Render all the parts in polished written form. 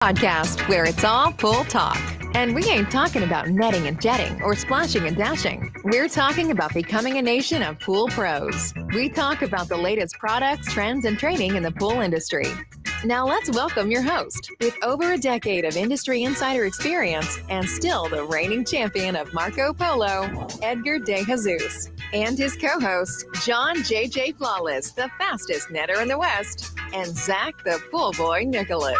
Podcast where it's all pool talk. And we ain't talking about netting and jetting or splashing and dashing. We're talking about becoming a nation of pool pros. We talk about the latest products, trends, and training in the pool industry. Now let's welcome your host, with over a decade of industry insider experience and still the reigning champion of Marco Polo, Edgar De Jesus, and his co-host, John JJ Flawless, the fastest netter in the West, and Zach the Pool Boy Nicholas.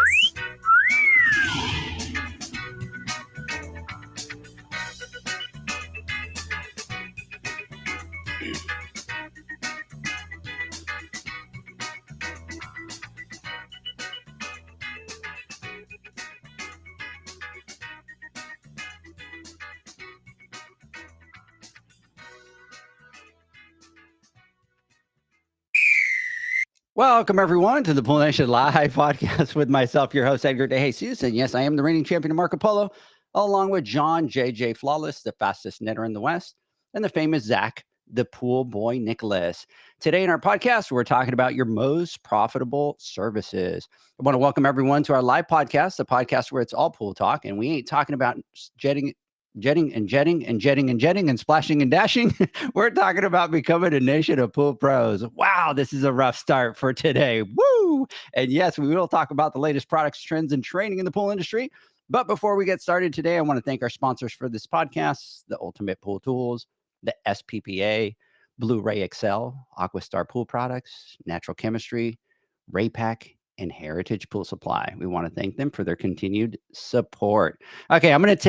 Welcome, everyone, to the Pool Nation Live podcast with myself, your host, Edgar De Jesus. And yes, I am the reigning champion of Marco Polo, along with John JJ Flawless, the fastest netter in the West, and the famous Zach, the Pool Boy Nicholas. Today in our podcast, we're talking about your most profitable services. I want to welcome everyone to our live podcast, the podcast where it's all pool talk, and we ain't talking about jetting and splashing and dashing. We're talking about becoming a nation of pool pros. Wow, this is a rough start for today. Woo! And yes, we will talk about the latest products, trends, and training in the pool industry. But before we get started today, I want to thank our sponsors for this podcast, the Ultimate Pool Tools, the SPPA, Blu-ray XL, Aquastar Pool Products, Natural Chemistry, Raypak, and Heritage Pool Supply. We want to thank them for their continued support. Okay, I'm going to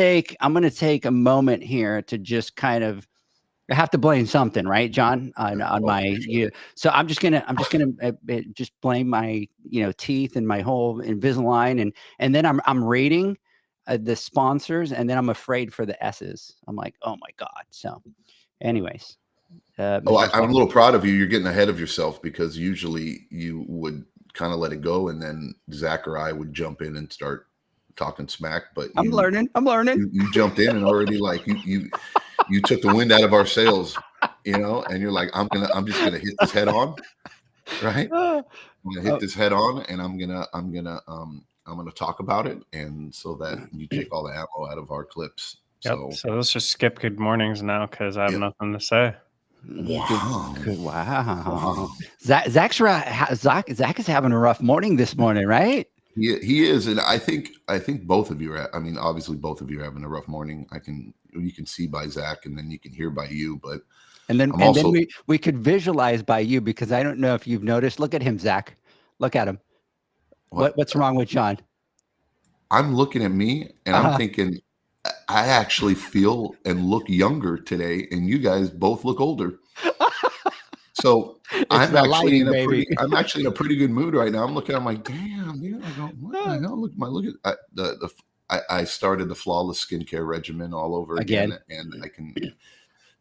take a moment here to just kind of, I have to blame something, right, John, on my so I'm just gonna just blame my teeth and my whole Invisalign, and then I'm reading the sponsors, and then I'm afraid for the S's. I'm like, oh my God. So, anyways. I'm a little proud of you. You're getting ahead of yourself, because usually you would kind of let it go, and then Zach or I would jump in and start talking smack. But I'm learning. You jumped in and already like you took the wind out of our sails, and you're like, I'm just gonna hit this head on, right? I'm gonna hit this head on, and I'm gonna talk about it, and so that you take all the ammo out of our clips. Yep. So let's just skip good mornings now, because I have nothing to say. Wow. Wow. Zach is having a rough morning this morning, right? He is, and I think both of you are. I mean, obviously, both of you are having a rough morning. You can see by Zach, and then you can hear by you. But then we could visualize by you, because I don't know if you've noticed. Look at him, Zach. Look at him. What's wrong with John? I'm looking at me, and I'm thinking, I actually feel and look younger today, and you guys both look older. So I'm actually in a pretty good mood right now. I'm looking, I'm like, damn, dude. I go, what the hell? I started the Flawless skincare regimen all over again, and I can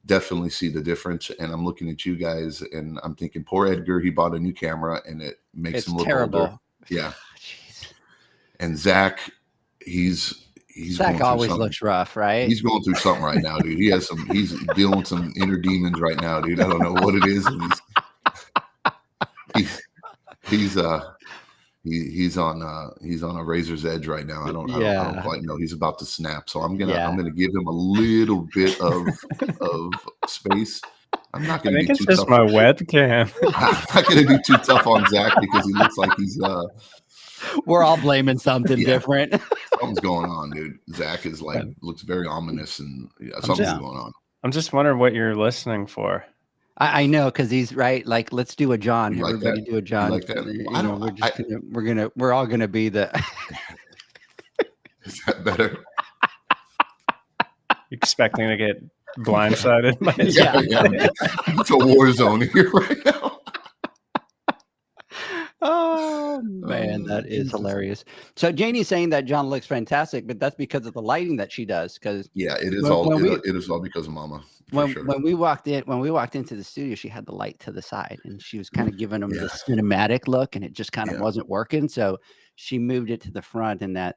definitely see the difference. And I'm looking at you guys, and I'm thinking, poor Edgar, he bought a new camera, and it makes him look terrible. Older. Yeah. And Zach, Zach always looks rough, right? He's going through something right now, dude. He's dealing with some inner demons right now, dude. I don't know what it is. And he's on a razor's edge right now. I don't quite know. He's about to snap. So I'm gonna give him a little bit of space. I'm not gonna be too tough. My webcam. I'm not gonna be too tough on Zach, because he looks like he's we're all blaming something different. Something's going on, dude. Zach is looks very ominous, and something's going on. I'm just wondering what you're listening for. I know, because he's right. Like, let's do a John. Everybody do a John. Like that? We're all gonna be the. Is that better? Expecting to get blindsided by yeah. It's a war zone here right now. Oh man, that is hilarious. So Janie's saying that John looks fantastic, but that's because of the lighting that she does. Because it is all because of Mama. When we walked into the studio, she had the light to the side, and she was kind of giving them the cinematic look, and it just kind of wasn't working. So she moved it to the front, and that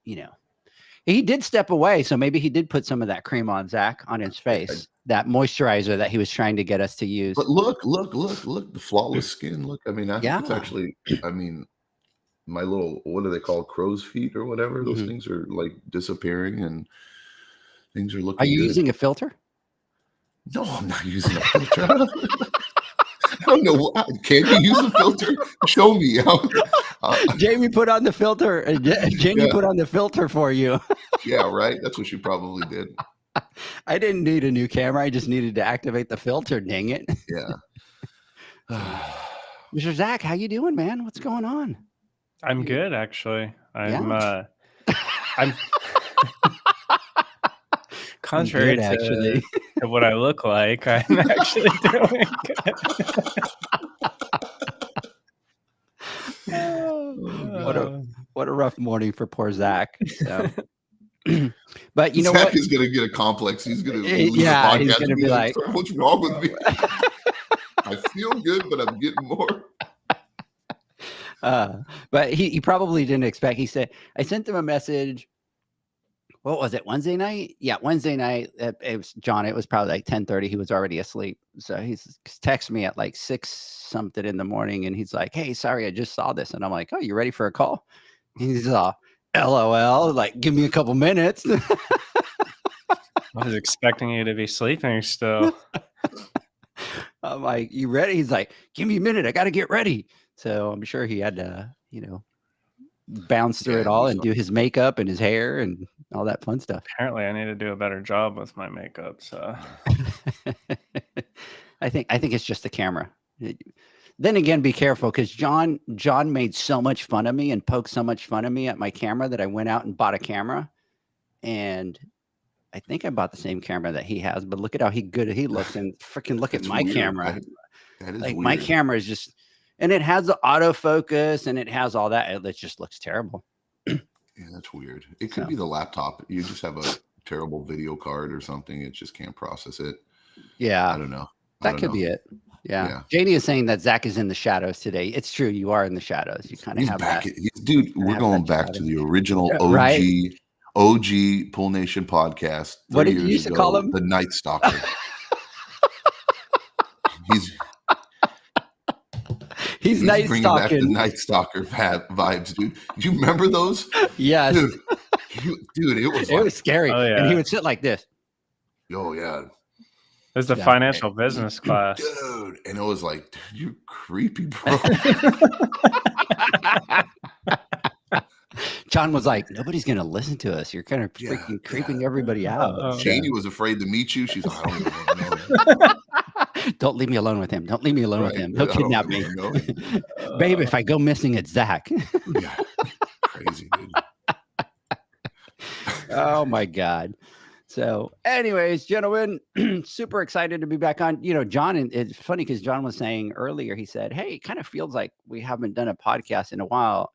he did step away. So maybe he did put some of that cream on Zach on his face. that moisturizer that he was trying to get us to use. But look, the flawless skin. Look, I mean, I think it's actually, I mean, my little, what are they called, crow's feet or whatever? Those things are like disappearing and things are looking Are you good. using a filter? No, I'm not using a filter. I don't know. Can you use a filter? Show me. Jamie put on the filter. Jamie put on the filter for you. Yeah, right. That's what she probably did. I didn't need a new camera. I just needed to activate the filter. Dang it. Yeah. Mr. Zach, how you doing, man? What's going on? I'm good, actually. I'm contrary good, to what I look like. I'm actually doing good. What a rough morning for poor Zach. So. But you know Zach what? is going to get a complex. He's going to he's going to be like, "What's wrong with me? I feel good, but I'm getting more." But he probably didn't expect. He said, I sent him a message. What was it? Wednesday night? Yeah, Wednesday night. It was John. It was probably like 10:30. He was already asleep. So he's texted me at like 6 something in the morning, and he's like, "Hey, sorry, I just saw this." And I'm like, "Oh, you ready for a call?" He's LOL, like, give me a couple minutes. I was expecting you to be sleeping still. I'm like, "You ready?" He's like, "Give me a minute. I got to get ready." So I'm sure he had to, bounce through it all and do his makeup and his hair and all that fun stuff. Apparently, I need to do a better job with my makeup. So I think it's just the camera. Then again, be careful, because John made so much fun of me and poked so much fun of me at my camera that I went out and bought a camera. And I think I bought the same camera that he has, but look at how good he looks, and freaking look at my weird. camera. That is like weird. My camera is just, and it has the autofocus and it has all that. It just looks terrible. Yeah, that's weird. It could be the laptop. You just have a terrible video card or something. It just can't process it. Yeah. I don't know. That could be it. Yeah. Janie is saying that Zach is in the shadows today. It's true. You are in the shadows. You kind of have back that. Dude, we're going back to the original OG, right? OG Pool Nation podcast. What did you used to call him? The Night Stalker. He's Night bringing stalking. back the Night Stalker vibes, dude. Do you remember those? Yes. Dude, it was scary. Oh, yeah. And he would sit like this. Oh, yeah. It was the financial business class. Dude. And it was like, dude, you're creepy, bro. John was like, nobody's going to listen to us. You're kind of freaking creeping everybody out. Janie was afraid to meet you. She's like, I don't even know. Don't leave me alone with him. Don't leave me alone with him. He'll kidnap me. Babe, if I go missing, it's Zach. Yeah. Crazy, dude. Oh, my God. So anyways, gentlemen, super excited to be back on. John, and it's funny because John was saying earlier, he said, hey, it kind of feels like we haven't done a podcast in a while.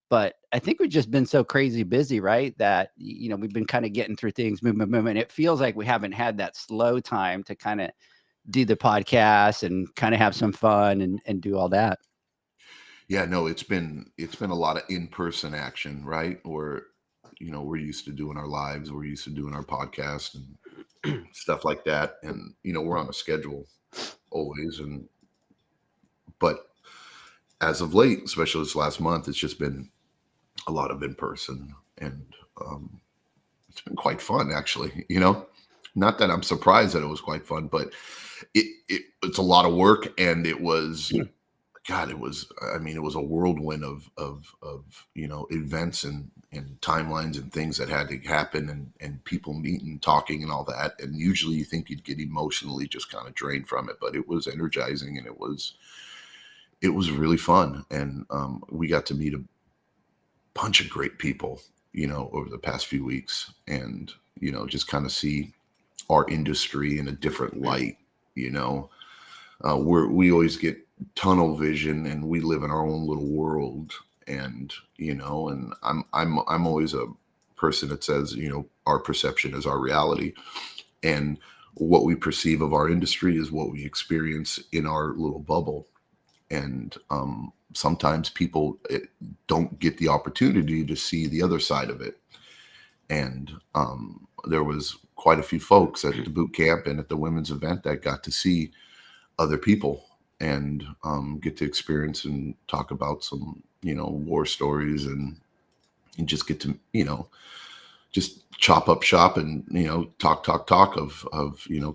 But I think we've just been so crazy busy, right? That, we've been kind of getting through things, movement. It feels like we haven't had that slow time to kind of do the podcast and kind of have some fun and do all that. Yeah, no, it's been a lot of in-person action, right? Or, we're used to doing our lives, we're used to doing our podcast and stuff like that. And, we're on a schedule always. But as of late, especially this last month, it's just been a lot of in-person, and it's been quite fun, actually. Not that I'm surprised that it was quite fun, but it's a lot of work, and it was, God, it was a whirlwind of events and timelines and things that had to happen, and people meeting, talking, and all that. And usually you think you'd get emotionally just kind of drained from it, but it was energizing, and it was really fun. And we got to meet a bunch of great people, over the past few weeks, and, just kind of see our industry in a different light. We always get tunnel vision, and we live in our own little world. And, and I'm always a person that says, our perception is our reality, and what we perceive of our industry is what we experience in our little bubble. And sometimes people don't get the opportunity to see the other side of it. And there was quite a few folks at the boot camp and at the women's event that got to see other people and get to experience and talk about some war stories and just get to, just chop up shop and, talk of,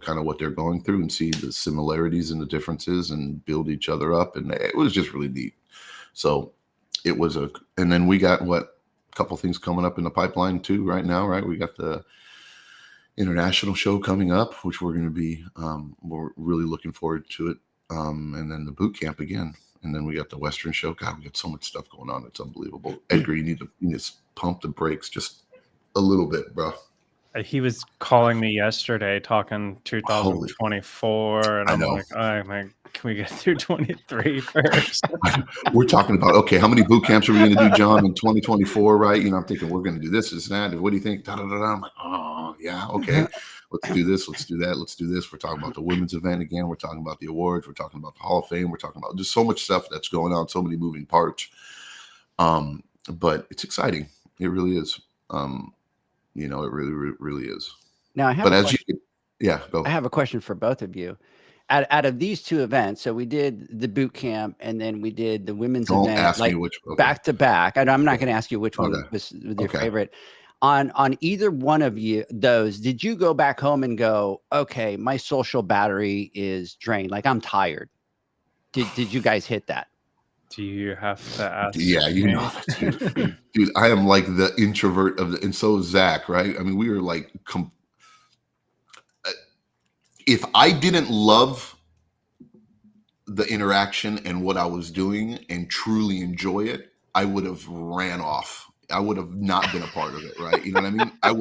kind of what they're going through and see the similarities and the differences and build each other up. And it was just really neat. So it was and then we got a couple things coming up in the pipeline too right now, right? We got the international show coming up, which we're going to be, we're really looking forward to it. And then the boot camp again. And then we got the Western show. God, we got so much stuff going on. It's unbelievable. Edgar, you need to pump the brakes just a little bit, bro. He was calling me yesterday talking 2024. And I'm like, oh, man, can we get through 23 first? We're talking about, okay, how many boot camps are we going to do, John, in 2024, right? I'm thinking we're going to do this and that. What do you think? Da, da, da, da. I'm like, oh, yeah, okay. Let's do this. Let's do that. Let's do this. We're talking about the women's event again. We're talking about the awards. We're talking about the Hall of Fame. We're talking about just so much stuff that's going on, so many moving parts. But it's exciting. It really is. It really is. Now I have go. I have a question for both of you. Out of these two events, so we did the boot camp and then we did the women's event, ask me which, back to back. And I'm not going to ask you which one was your favorite. On either one of those, did you go back home and go, okay, my social battery is drained, like I'm tired? Did you guys hit that? Do you have to ask? Yeah, dude, I am like the introvert and so is Zach, right? I mean, we were like, if I didn't love the interaction and what I was doing and truly enjoy it, I would have ran off. I would have not been a part of it, right? You know what I mean? I'd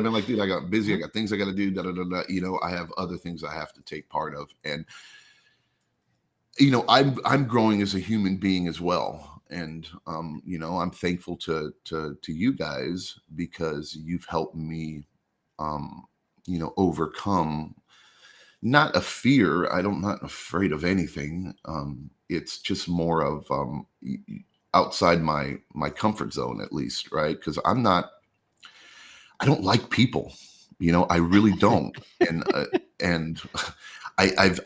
been like, dude, I got busy. I got things I got to do. Da, da, da, da. I have other things I have to take part of. And, I'm growing as a human being as well. And, I'm thankful to you guys because you've helped me, overcome not a fear. I'm not afraid of anything. It's just more of, outside my comfort zone, at least, right? Because I don't like people, I really don't. And I've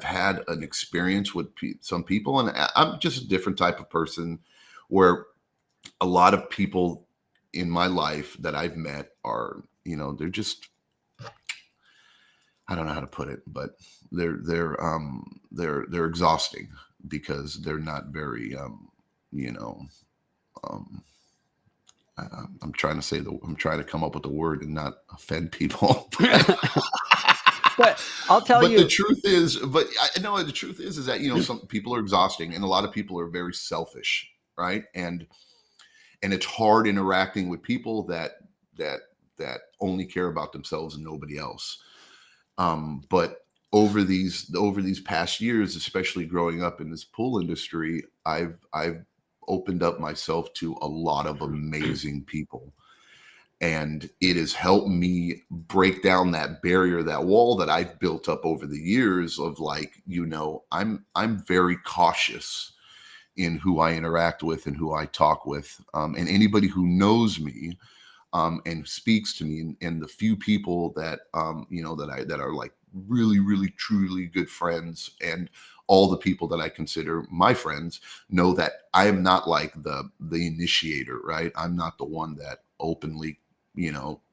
had an experience with some people, and I'm just a different type of person where a lot of people in my life that I've met are, they're just, I don't know how to put it, but they're exhausting because they're not very, I'm trying to come up with the word and not offend people. But I'll tell you. But the truth is that, some people are exhausting and a lot of people are very selfish, right? And it's hard interacting with people that only care about themselves and nobody else. But over these past years, especially growing up in this pool industry, I've opened up myself to a lot of amazing people. And it has helped me break down that barrier, that wall that I've built up over the years of I'm very cautious in who I interact with and who I talk with. And anybody who knows me and speaks to me and the few people that, that are like really, really, truly good friends and all the people that I consider my friends know that I am not like the initiator, right? I'm not the one that openly,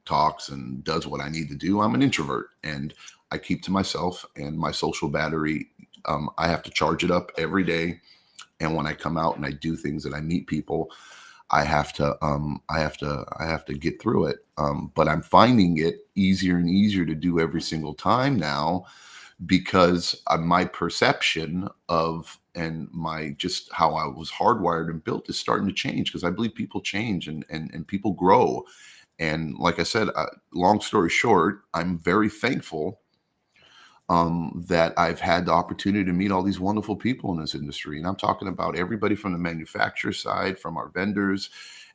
talks and does what I need to do. I'm an introvert and I keep to myself, and my social battery, I have to charge it up every day. And when I come out and I do things and I meet people, I have to get through it. But I'm finding it easier and easier to do every single time now because my perception of and my just how I was hardwired and built is starting to change, because I believe people change and people grow. And like I said, long story short, I'm very thankful that I've had the opportunity to meet all these wonderful people in this industry. And I'm talking about everybody from the manufacturer side, from our vendors,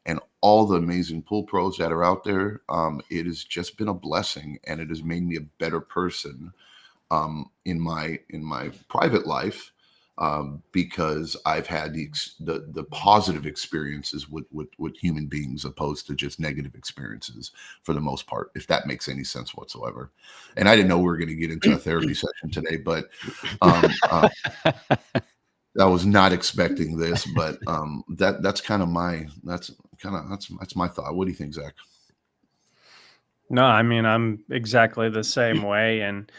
and all the amazing pool pros that are out there. It has just been a blessing, and it has made me a better person in my private life, because I've had the positive experiences with human beings opposed to just negative experiences for the most part, if that makes any sense whatsoever. And I didn't know we were going to get into a therapy session today, but I was not expecting this, but that's kind of that's my thought. What do you think, Zach? No, I mean, I'm exactly the same way, and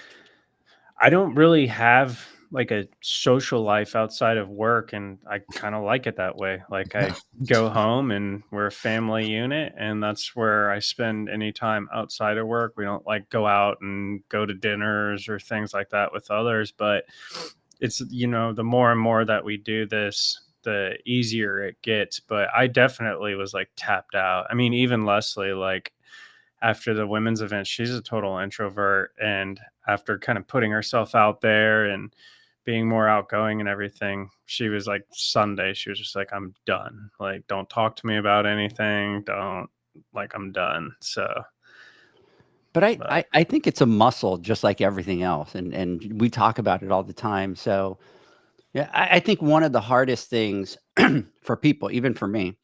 I don't really have like a social life outside of work, and I kind of like it that way. Like I go home and we're a family unit, and that's where I spend any time outside of work. We don't like go out and go to dinners or things like that with others, but it's, the more and more that we do this, the easier it gets. But I definitely was like tapped out. I mean, even Leslie, like after the women's event, she's a total introvert, and after kind of putting herself out there and being more outgoing and everything, she was like Sunday, she was just like, I'm done. Like, don't talk to me about anything. I'm done. So, but I think it's a muscle just like everything else. And we talk about it all the time. So yeah, I think one of the hardest things for people, even for me,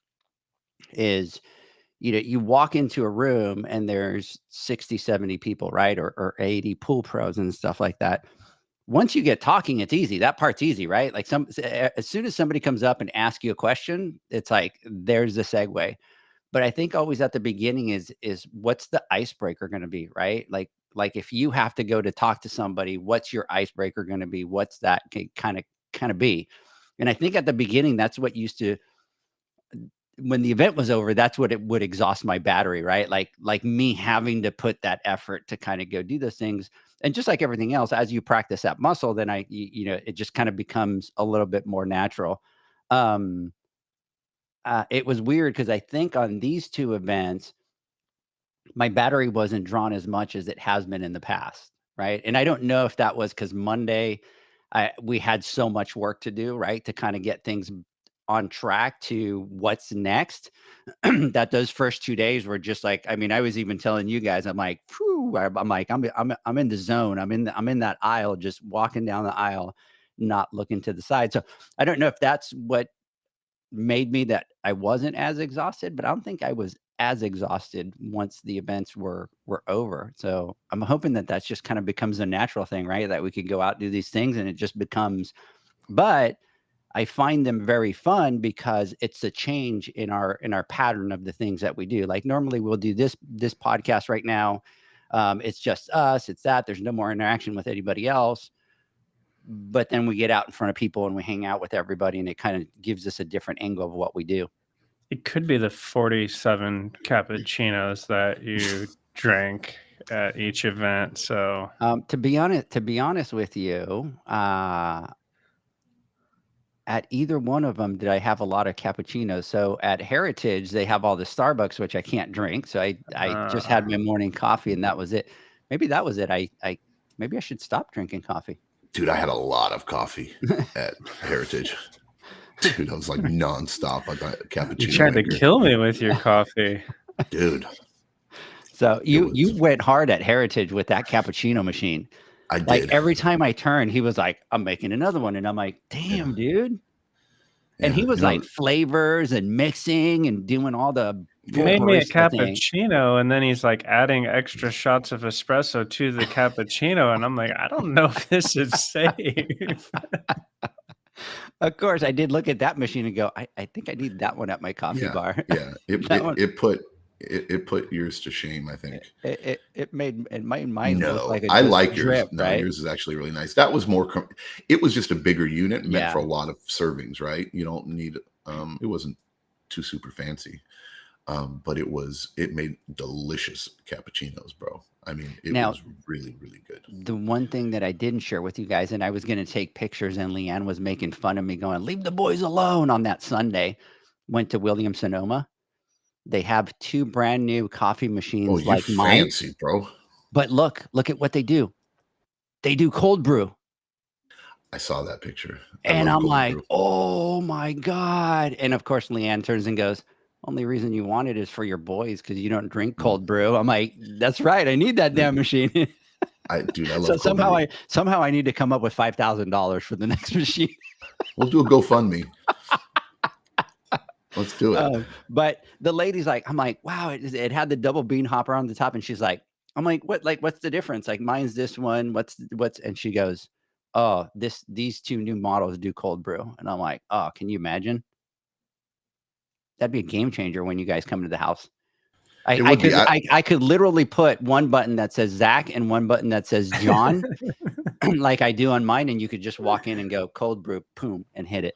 is, you walk into a room and there's 60, 70 people, right? Or 80 pool pros and stuff like that. Once you get talking, it's easy. That part's easy, right? Like as soon as somebody comes up and asks you a question, it's like, there's the segue. But I think always at the beginning is what's the icebreaker going to be, right? Like if you have to go to talk to somebody, what's your icebreaker going to be? What's that kind of be? And I think at the beginning, that's what used to, when the event was over, that's what it would exhaust my battery, right? Like me having to put that effort to kind of go do those things. And just like everything else, as you practice that muscle, then it just kind of becomes a little bit more natural. It was weird because I think on these two events, my battery wasn't drawn as much as it has been in the past, right? And I don't know if that was because Monday we had so much work to do, right, to kind of get things on track to what's next. That those first 2 days were just like, I mean, I was even telling you guys, I'm like, I'm in the zone. I'm in that aisle, just walking down the aisle, not looking to the side. So I don't know if that's what made me that I wasn't as exhausted, but I don't think I was as exhausted once the events were over. So I'm hoping that that's just kind of becomes a natural thing, right? That we could go out, do these things, and it just becomes, but I find them very fun because it's a change in our pattern of the things that we do. Like normally we'll do this podcast right now. It's just us, it's that there's no more interaction with anybody else. But then we get out in front of people and we hang out with everybody, and it kind of gives us a different angle of what we do. It could be the 47 cappuccinos that you drank at each event. So to be honest with you, at either one of them did I have a lot of cappuccinos. So at Heritage, they have all the Starbucks, which I can't drink. So I just had my morning coffee, and that was it. Maybe that was it. Maybe I should stop drinking coffee. Dude, I had a lot of coffee at Heritage. Dude, I was like nonstop. I got cappuccino. You tried to kill me with your coffee. Dude. So you went hard at Heritage with that cappuccino machine. I did. Like every time I turned, he was like, I'm making another one. And I'm like, damn, dude. And he was like flavors and mixing and doing all the. He made me a cappuccino, and then he's like adding extra shots of espresso to the cappuccino. And I'm like, I don't know if this is safe. Of course, I did look at that machine and go, I think I need that one at my coffee bar. Yeah. It put yours to shame, I think. It made mine look like I like yours. Drip, no, right? Yours is actually really nice. That was more. It was just a bigger unit meant for a lot of servings, right? You don't need. It wasn't too super fancy, but it made delicious cappuccinos, bro. I mean, it was really, really good. The one thing that I didn't share with you guys, and I was going to take pictures, and Leanne was making fun of me, going, "Leave the boys alone." On that Sunday, went to Williams-Sonoma. They have 2 brand new coffee machines like mine. Fancy, bro. But look at what they do. They do cold brew. I saw that picture. And I'm like, oh my God. And of course, Leanne turns and goes, only reason you want it is for your boys because you don't drink cold brew. I'm like, that's right. I need that damn machine. I love so somehow I need to come up with $5,000 for the next machine. We'll do a GoFundMe. Let's do it. But the lady's like, I'm like, wow, it had the double bean hopper on the top. And she's like, I'm like, what's the difference? Like, mine's this one. What's, and she goes, oh, these two new models do cold brew. And I'm like, oh, can you imagine? That'd be a game changer when you guys come to the house. I could literally put one button that says Zach and one button that says John, like I do on mine, and you could just walk in and go cold brew, boom, and hit it.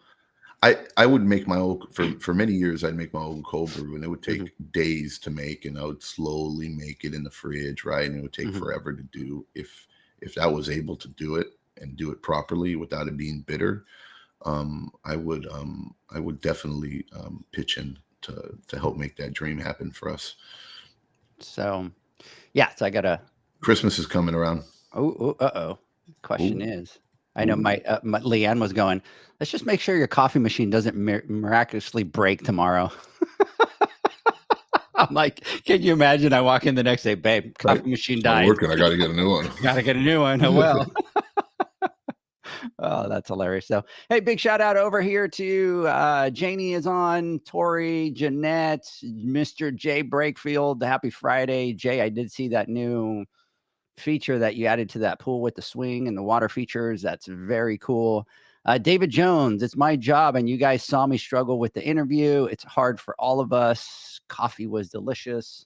I would make my own for many years. I'd make my own cold brew, and it would take days to make, and I would slowly make it in the fridge, right? And it would take forever to do. If I was able to do it and do it properly without it being bitter, I would definitely pitch in to help make that dream happen for us. So, yeah. So I gotta. Christmas is coming around. Question is, I know my Leanne was going, let's just make sure your coffee machine doesn't miraculously break tomorrow. I'm like, can you imagine? I walk in the next day, babe, coffee machine died. Working. I got to get a new one. Got to get a new one. Oh, well. Oh, that's hilarious. So, hey, big shout out over here to Janie is on, Tori, Jeanette, Mr. Jay Brakefield. Happy Friday. Jay, I did see that new feature that you added to that pool with the swing and the water features. That's very cool. David Jones, it's my job, and you guys saw me struggle with the interview. It's hard for all of us. Coffee was delicious.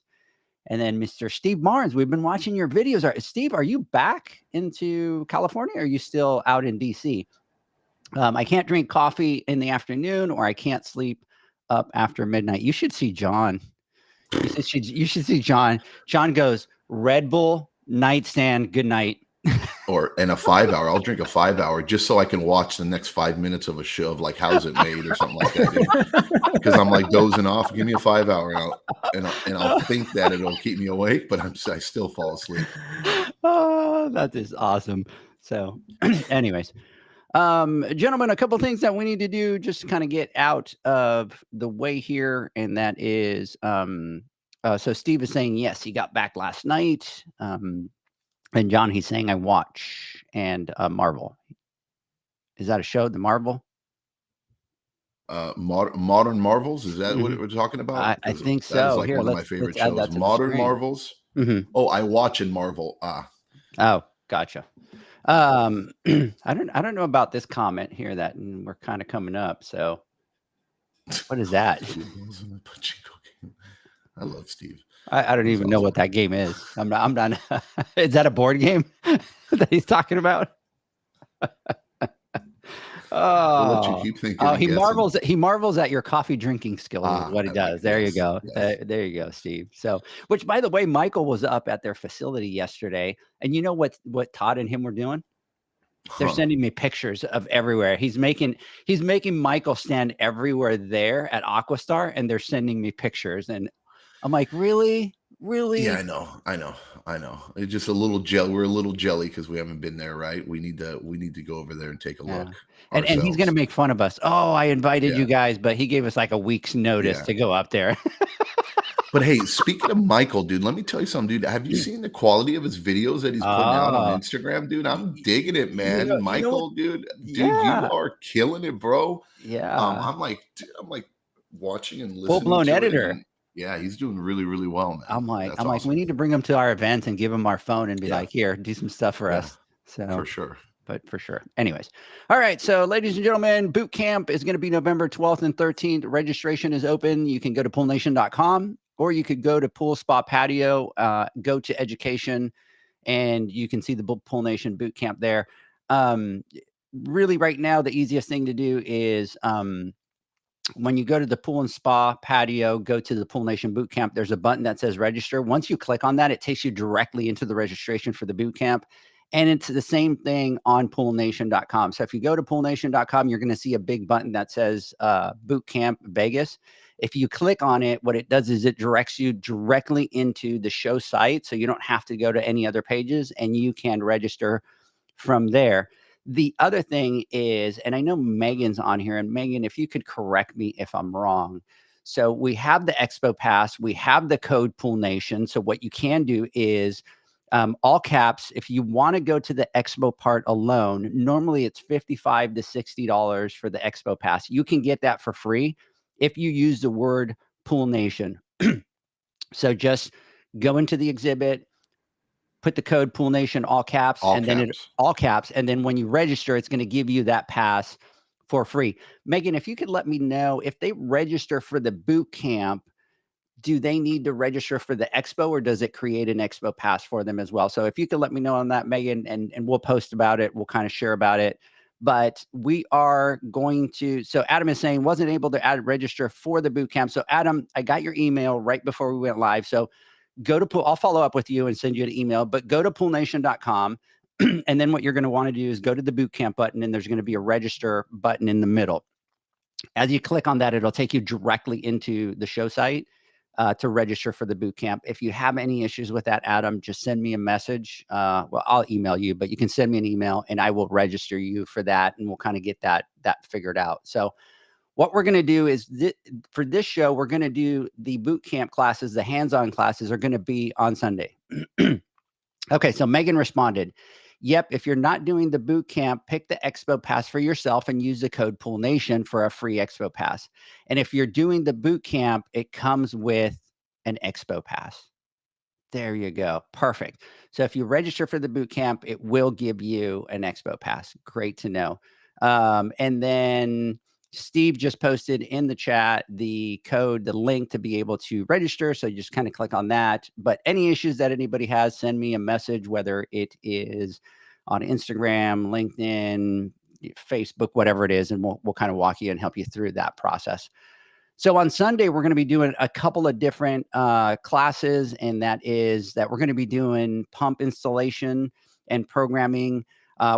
And then Mr. Steve Barnes, we've been watching your videos. Steve, are you back into California, or are you still out in DC? I can't drink coffee in the afternoon, or I can't sleep up after midnight. You should see John. You should see John. John goes, Red Bull, nightstand, good night. And a 5 hour. I'll drink a 5 hour just so I can watch the next 5 minutes of a show of like, how's it made or something like that. Because I'm like dozing off. Give me a 5 hour and I'll think that it'll keep me awake, but I still fall asleep. Oh, that is awesome. So anyways, gentlemen, a couple things that we need to do just to kind of get out of the way here. And that is, so Steve is saying, yes, he got back last night. And John, he's saying, I watch and Marvel. Is that a show, The Marvel? Modern Marvels? Is that what we're talking about? I think so. Like one of my favorite shows. Modern Marvels? Oh, I watch in Marvel. Oh, gotcha. I don't know about this comment here that we're kind of coming up. So what is that? I love Steve. I don't even know what that game is. I'm not. Is that a board game that he's talking about? I'll let you keep thinking. He marvels at your coffee drinking skills. Is what he does. There you go. Yes. There you go, Steve. So, which by the way, Michael was up at their facility yesterday, and you know what Todd and him were doing? They're sending me pictures of everywhere. He's making Michael stand everywhere there at Aquastar, and they're sending me pictures, and I'm like, really? Yeah, I know. It's just a little We're a little jelly because we haven't been there, right? We need to go over there and take a look. And he's gonna make fun of us. Oh, I invited you guys, but he gave us like a week's notice to go up there. But hey, speaking of Michael, dude, let me tell you something, dude. Have you seen the quality of his videos that he's putting out on Instagram, dude? I'm digging it, man. Michael, dude, you are killing it, bro. Yeah. I'm like watching and listening. Full-blown editor. Yeah, he's doing really, really well, man. I'm like, we need to bring him to our event and give him our phone and be like, here, do some stuff for us. So for sure. But for sure. Anyways. All right. So ladies and gentlemen, boot camp is going to be November 12th and 13th. Registration is open. You can go to poolnation.com, or you could go to Pool Spa Patio, go to education, and you can see the Pool Nation boot camp there. Really right now, the easiest thing to do is, when you go to the Pool and Spa Patio, go to the Pool Nation Boot Camp. There's a button that says register. Once you click on that, it takes you directly into the registration for the boot camp. And it's the same thing on poolnation.com. So if you go to poolnation.com, you're going to see a big button that says Boot Camp Vegas. If you click on it, what it does is it directs you directly into the show site. So you don't have to go to any other pages, and you can register from there. The other thing is, and I know Megan's on here, and Megan, if you could correct me if I'm wrong. So we have the Expo Pass, we have the code Pool Nation. So what you can do is all caps. If you want to go to the Expo part alone, normally it's $55 to $60 for the Expo Pass. You can get that for free if you use the word Pool Nation. So just go into the exhibit, put the code Pool Nation all caps, all caps, and then when you register, it's going to give you that pass for free. Megan, if you could let me know if they register for the boot camp, do they need to register for the expo, or does it create an expo pass for them as well? So if you could let me know on that, Megan, and we'll post about it. We'll kind of share about it. But we are going to, so Adam is saying wasn't able to register for the boot camp. So Adam, I got your email right before we went live. So go to Pool, I'll follow up with you and send you an email, but go to poolnation.com. And then what you're going to want to do is go to the boot camp button, and there's going to be a register button in the middle. As you click on that, it'll take you directly into the show site to register for the boot camp. If you have any issues with that, Adam, just send me a message. Well, I'll email you, but you can send me an email and I will register you for that, and we'll kind of get that figured out. So what we're going to do is for this show, we're going to do the boot camp classes. The hands-on classes are going to be on Sunday. Okay. So Megan responded, yep, if you're not doing the boot camp, pick the expo pass for yourself and use the code Pool Nation for a free expo pass. And if you're doing the boot camp, it comes with an expo pass. There you go. Perfect. So if you register for the boot camp, it will give you an expo pass. Great to know. And then Steve just posted in the chat the code, the link to be able to register. So you just kind of click on that. But any issues that anybody has, send me a message, whether it is on Instagram, LinkedIn, Facebook, whatever it is, and we'll kind of walk you and help you through that process. So on Sunday, we're going to be doing a couple of different classes, and that is that we're going to be doing pump installation and programming.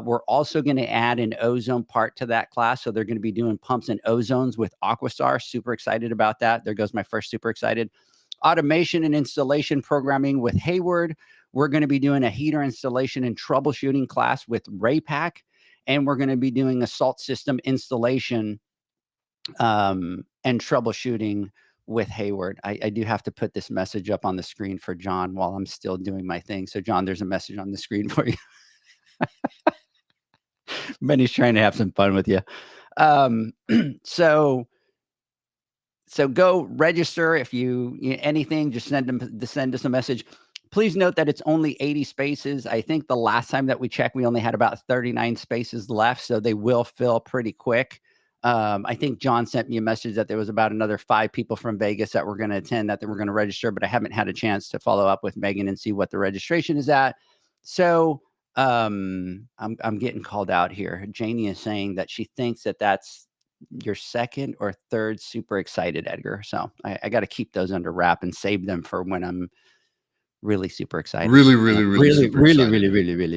We're also going to add an ozone part to that class. So they're going to be doing pumps and ozones with Aquastar. Super excited about that. There goes my first super excited. Automation and installation programming with Hayward. We're going to be doing a heater installation and troubleshooting class with Raypack. And we're going to be doing a salt system installation and troubleshooting with Hayward. I do have to put this message up on the screen for John while I'm still doing my thing. So John, there's a message on the screen for you. Benny's trying to have some fun with you. So go register. If you anything, just send us a message. Please note that it's only 80 spaces. I think the last time that we checked, we only had about 39 spaces left, so they will fill pretty quick. I think John sent me a message that there was about another 5 people from Vegas that were going to attend, that they were going to register, but I haven't had a chance to follow up with Megan and see what the registration is at. So I'm getting called out here. Janie is saying that she thinks that that's your second or third super excited, Edgar. So I got to keep those under wrap and save them for when I'm really super excited. Really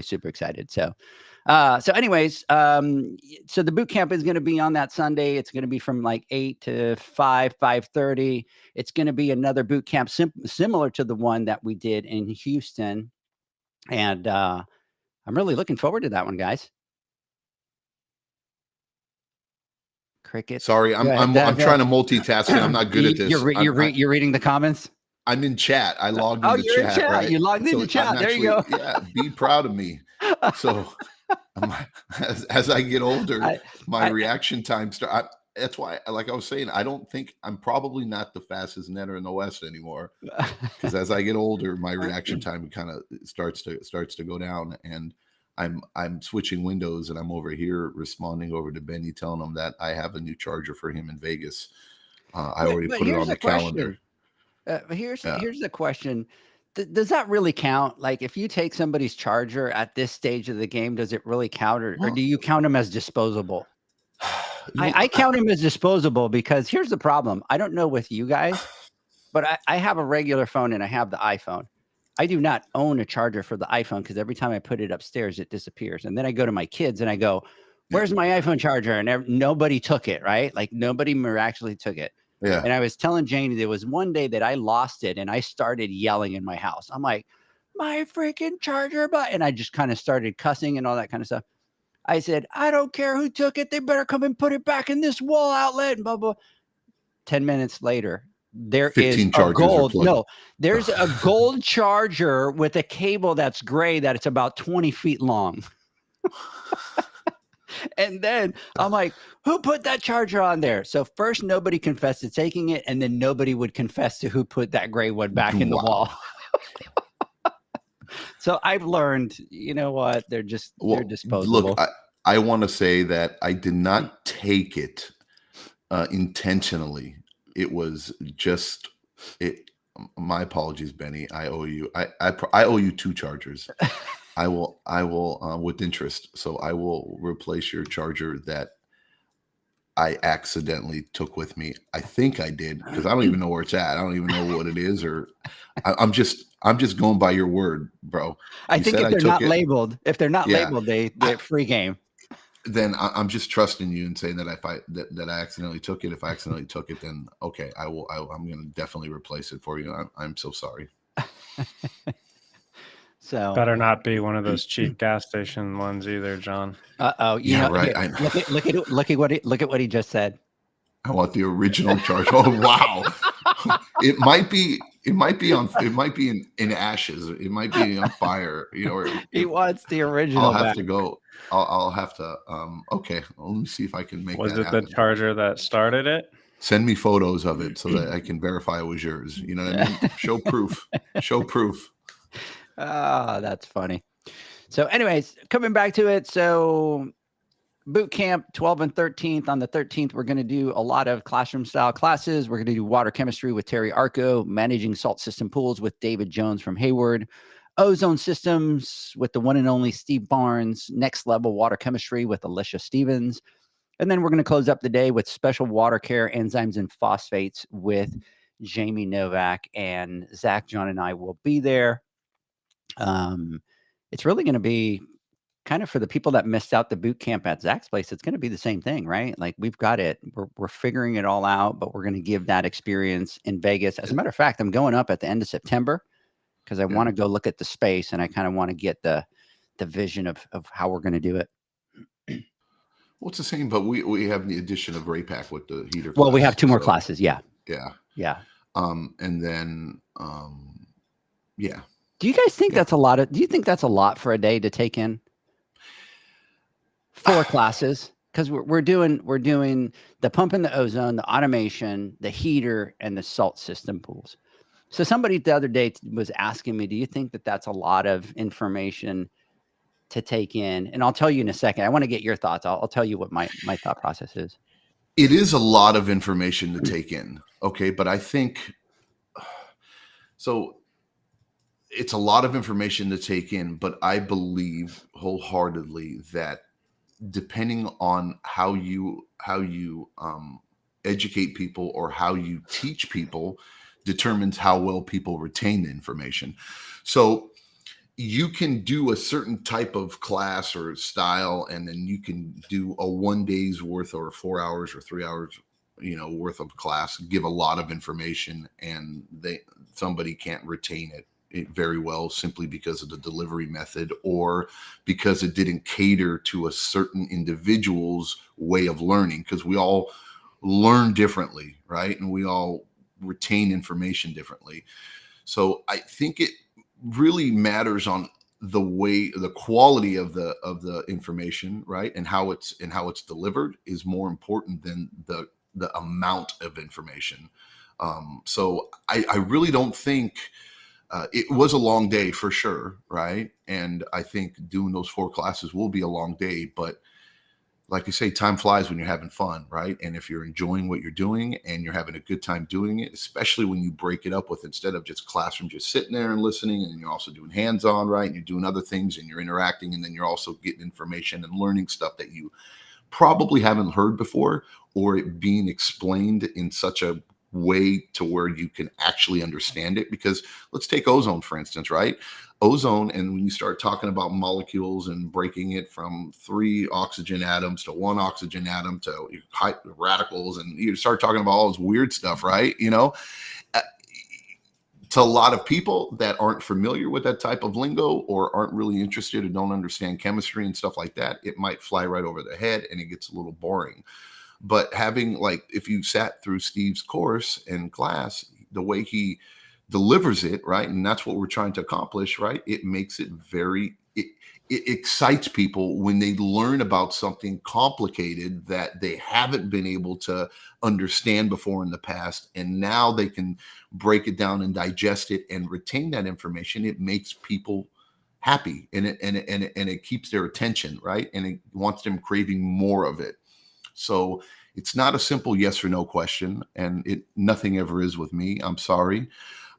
super excited. So anyways, so the boot camp is going to be on that Sunday. It's going to be from like 8 to 5:30. It's going to be another boot camp similar to the one that we did in Houston. And, I'm really looking forward to that one, guys. Cricket. Sorry, I'm trying to multitask, and I'm not good at this. You're reading the comments? I'm in chat. I logged into you're chat. In chat. Right? You logged into chat. There you go. Yeah, be proud of me. So as I get older, my reaction time starts. That's why, like I was saying, I don't think I'm probably not the fastest netter in the West anymore, because as I get older, my reaction time kind of starts to go down, and I'm switching windows, and I'm over here responding over to Benny, telling him that I have a new charger for him in Vegas. I already put it on the calendar. Here's the question. Does that really count? Like, if you take somebody's charger at this stage of the game, does it really count, or do you count them as disposable? I count him as disposable, because here's the problem. I don't know with you guys, but I have a regular phone and I have the iPhone. I do not own a charger for the iPhone, because every time I put it upstairs, it disappears. And then I go to my kids and I go, where's my iPhone charger? And nobody took it, right? Like, nobody miraculously took it. Yeah. And I was telling Janie, there was one day that I lost it and I started yelling in my house. I'm like, my freaking charger, and I just kind of started cussing and all that kind of stuff. I said, I don't care who took it. They better come and put it back in this wall outlet and blah, blah. 10 minutes later, there is a gold. No, there's a gold charger with a cable that's gray, that it's about 20 feet long. And then I'm like, who put that charger on there? So first, nobody confessed to taking it. And then nobody would confess to who put that gray one back in the wall. So I've learned, you know what? They're disposable. Look, I want to say that I did not take it intentionally. It was just it. My apologies, Benny. I owe you. I owe you 2 chargers. I will with interest. So I will replace your charger that I accidentally took with me. I think I did, because I don't even know where it's at. I don't even know what it is, or I'm just going by your word, bro. I think if they're not labeled, they're free game. Then I'm just trusting you and saying that if I accidentally took it, if I accidentally took it, then okay, I'm going to definitely replace it for you. I'm so sorry. So better not be one of those cheap gas station ones either, John. Right. Look at what he just said. I want the original charge. Oh wow! It might be in ashes. It might be on fire. He wants the original. I'll have to go. I'll have to. Okay, let me see if I can make. Was it the charger that started it? Send me photos of it so that I can verify it was yours. You know what I mean? Show proof. Show proof. Ah, that's funny. So anyways, coming back to it. So boot camp 12th and 13th. On the 13th, we're going to do a lot of classroom style classes. We're going to do water chemistry with Terry Arco, managing salt system pools with David Jones from Hayward, ozone systems with the one and only Steve Barnes, next level water chemistry with Alicia Stevens. And then we're going to close up the day with special water care enzymes and phosphates with Jamie Novak, and Zach, John, and I will be there. It's really going to be kind of for the people that missed out the boot camp at Zach's place. It's going to be the same thing, right? Like we've got it. We're figuring it all out, but we're going to give that experience in Vegas. As a matter of fact, I'm going up at the end of September because I want to go look at the space, and I kind of want to get the vision of how we're going to do it. Well, it's the same, but we have the addition of RAPAC with the heater. Well, we have 2 more classes. Yeah. And then, yeah. Do you guys think that's a lot do you think that's a lot for a day to take in 4 classes? Because we're doing the pump and the ozone, the automation, the heater, and the salt system pools. So somebody the other day was asking me, do you think that that's a lot of information to take in? And I'll tell you in a second. I want to get your thoughts. I'll tell you what my thought process is. It is a lot of information to take in. Okay. But I think so. It's a lot of information to take in, but I believe wholeheartedly that depending on how you educate people or how you teach people determines how well people retain the information. So you can do a certain type of class or style, and then you can do a 1 day's worth or 4 hours or 3 hours, worth of class, give a lot of information, and somebody can't retain it very well simply because of the delivery method or because it didn't cater to a certain individual's way of learning, because we all learn differently, right? And we all retain information differently. So I think it really matters on the quality of the information, right? And how it's delivered is more important than the amount of information. So I really don't think it was a long day for sure, right? And I think doing those 4 classes will be a long day, but like you say, time flies when you're having fun, right? And if you're enjoying what you're doing and you're having a good time doing it, especially when you break it up with, instead of just classroom, just sitting there and listening, and you're also doing hands-on, right? And you're doing other things and you're interacting, and then you're also getting information and learning stuff that you probably haven't heard before, or it being explained in such a way to where you can actually understand it. Because let's take ozone, for instance, right? Ozone, and when you start talking about molecules and breaking it from 3 oxygen atoms to 1 oxygen atom to radicals, and you start talking about all this weird stuff, right? To a lot of people that aren't familiar with that type of lingo or aren't really interested or don't understand chemistry and stuff like that, it might fly right over their head and it gets a little boring. But having, like, if you sat through Steve's course in class, the way he delivers it, right? And that's what we're trying to accomplish, right? It makes it it excites people when they learn about something complicated that they haven't been able to understand before in the past. And now they can break it down and digest it and retain that information. It makes people happy, and it keeps their attention, right? And it wants them craving more of it. So it's not a simple yes or no question, and nothing ever is with me. I'm sorry.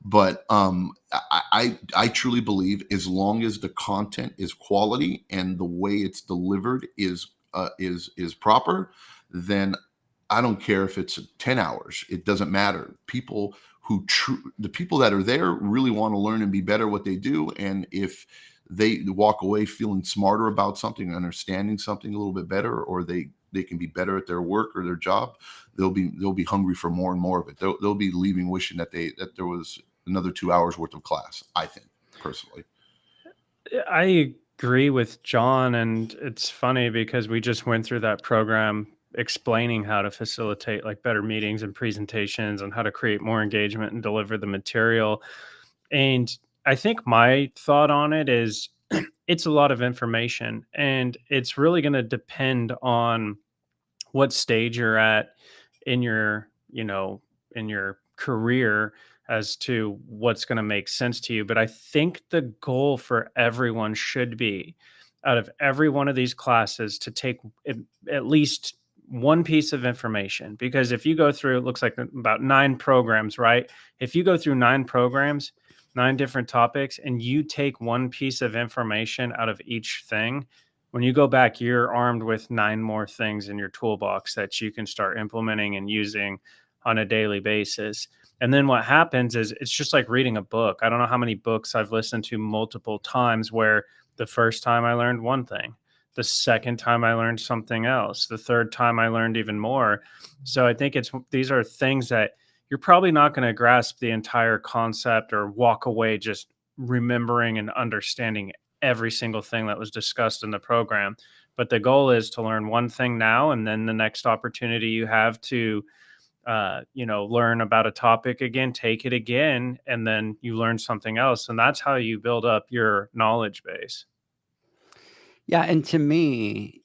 But I truly believe as long as the content is quality and the way it's delivered is proper, then I don't care if it's 10 hours. It doesn't matter. The people that are there really want to learn and be better at what they do. And if they walk away feeling smarter about something, understanding something a little bit better, or they can be better at their work or their job, they'll be hungry for more and more of it. They'll be leaving wishing that there was another 2 hours worth of class, I think, personally. I agree with John, and it's funny because we just went through that program explaining how to facilitate like better meetings and presentations and how to create more engagement and deliver the material. And I think my thought on it is it's a lot of information, and it's really going to depend on what stage you're at in your, in your career as to what's going to make sense to you. But I think the goal for everyone should be, out of every one of these classes, to take at least one piece of information. Because if you go through, it looks like about 9 programs, right? If you go through 9 programs, 9 different topics, and you take one piece of information out of each thing, when you go back, you're armed with 9 more things in your toolbox that you can start implementing and using on a daily basis. And then what happens is it's just like reading a book. I don't know how many books I've listened to multiple times where the first time I learned one thing, the second time I learned something else, the third time I learned even more. So I think these are things that you're probably not going to grasp the entire concept or walk away just remembering and understanding every single thing that was discussed in the program. But the goal is to learn one thing now, and then the next opportunity you have to learn about a topic again, take it again, and then you learn something else. And that's how you build up your knowledge base. Yeah. And to me,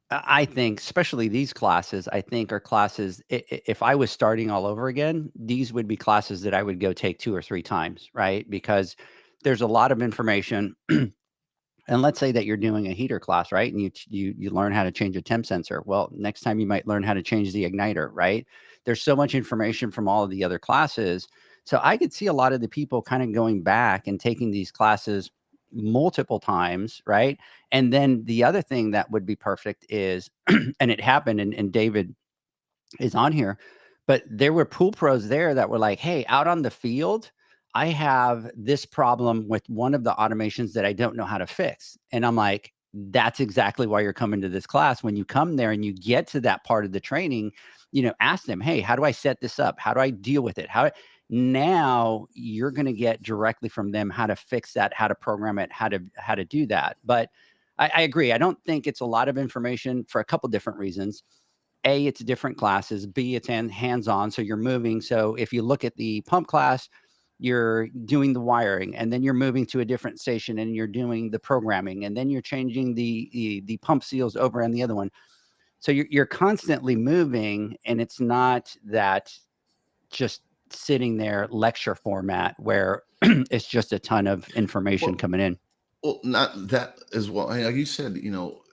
I think, especially these classes, I think are classes, if I was starting all over again, these would be classes that I would go take 2 or 3 times, right? Because there's a lot of information. And let's say that you're doing a heater class, right? And you learn how to change a temp sensor. Well, next time you might learn how to change the igniter, right? There's so much information from all of the other classes. So I could see a lot of the people kind of going back and taking these classes multiple times, right? And then the other thing that would be perfect is, and it happened, and David is on here, but there were pool pros there that were like, hey, out on the field, I have this problem with one of the automations that I don't know how to fix. And I'm like, that's exactly why you're coming to this class. When you come there and you get to that part of the training, ask them, hey, how do I set this up? How do I deal with it? Now you're going to get directly from them how to fix that, how to program it, how to do that. But I agree. I don't think it's a lot of information for a couple different reasons. A, it's different classes. B, it's hands-on. So you're moving. So if you look at the pump class, you're doing the wiring, and then you're moving to a different station and you're doing the programming, and then you're changing the pump seals over on the other one. So you're constantly moving, and it's not that just sitting there lecture format where it's just a ton of information coming in. Well, not that as well. Like you said,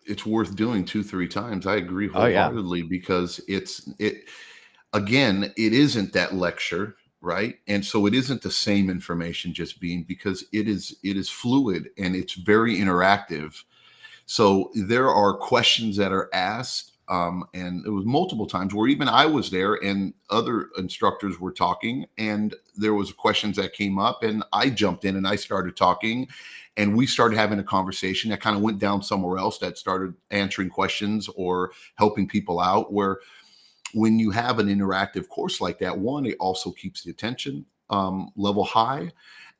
it's worth doing 2-3 times. I agree wholeheartedly, because it isn't that lecture, right? And so it isn't the same information just being, because it is fluid and it's very interactive. So there are questions that are asked. And it was multiple times where even I was there and other instructors were talking, and there was questions that came up, and I jumped in and I started talking, and we started having a conversation that kind of went down somewhere else, that started answering questions or helping people out. Where when you have an interactive course like that, one, it also keeps the attention level high.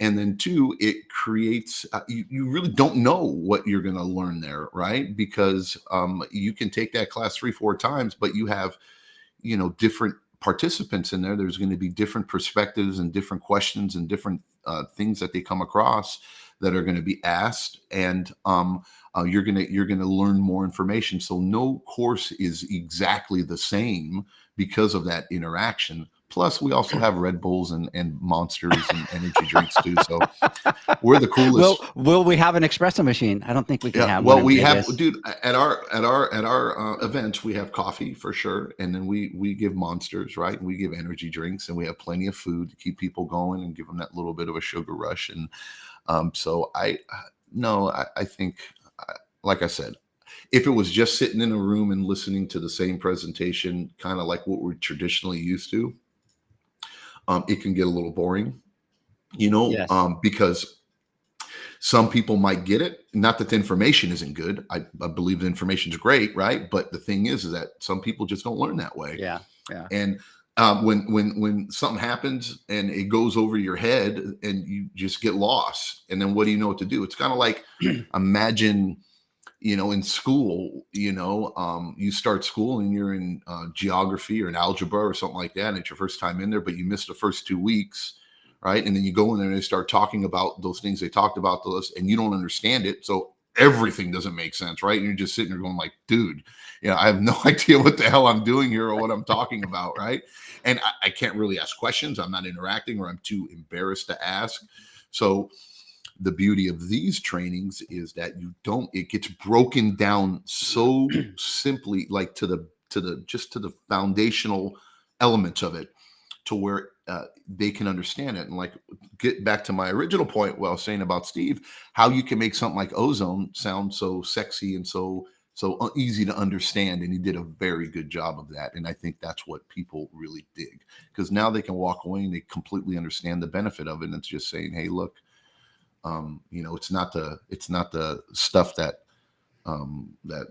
And then 2, it creates, you really don't know what you're going to learn there, right? Because you can take that class 3-4 times, but you have, different participants in there. There's going to be different perspectives and different questions and different things that they come across that are going to be asked. And you're going to learn more information. So no course is exactly the same because of that interaction. Plus, we also have Red Bulls and Monsters and energy drinks too. So we're the coolest. Will we have an espresso machine? I don't think we can have. Well, we have, dude. At our events, we have coffee for sure, and then we give Monsters, right? And we give energy drinks, and we have plenty of food to keep people going and give them that little bit of a sugar rush. And so I think, like I said, if it was just sitting in a room and listening to the same presentation, kind of like what we're traditionally used to, it can get a little boring, yes. Because some people might get it. Not that the information isn't good. I believe the information is great, right? But the thing is that some people just don't learn that way. Yeah. And when something happens and it goes over your head and you just get lost, and then what do you know what to do? It's kind of like imagine, in school, you start school and you're in geography or in algebra or something like that, and it's your first time in there, but you missed the first 2 weeks, right? And then you go in there and they start talking about those things they talked about, and you don't understand it. So everything doesn't make sense, right? And you're just sitting there going like, dude, I have no idea what the hell I'm doing here or what I'm talking about, right? And I can't really ask questions. I'm not interacting, or I'm too embarrassed to ask. So the beauty of these trainings is that it gets broken down so simply, like to the foundational elements of it, to where they can understand it. And like, get back to my original point, what I was saying about Steve, how you can make something like ozone sound so sexy and so easy to understand. And he did a very good job of that. And I think that's what people really dig, because now they can walk away and they completely understand the benefit of it. And it's just saying, hey, look, it's not the stuff that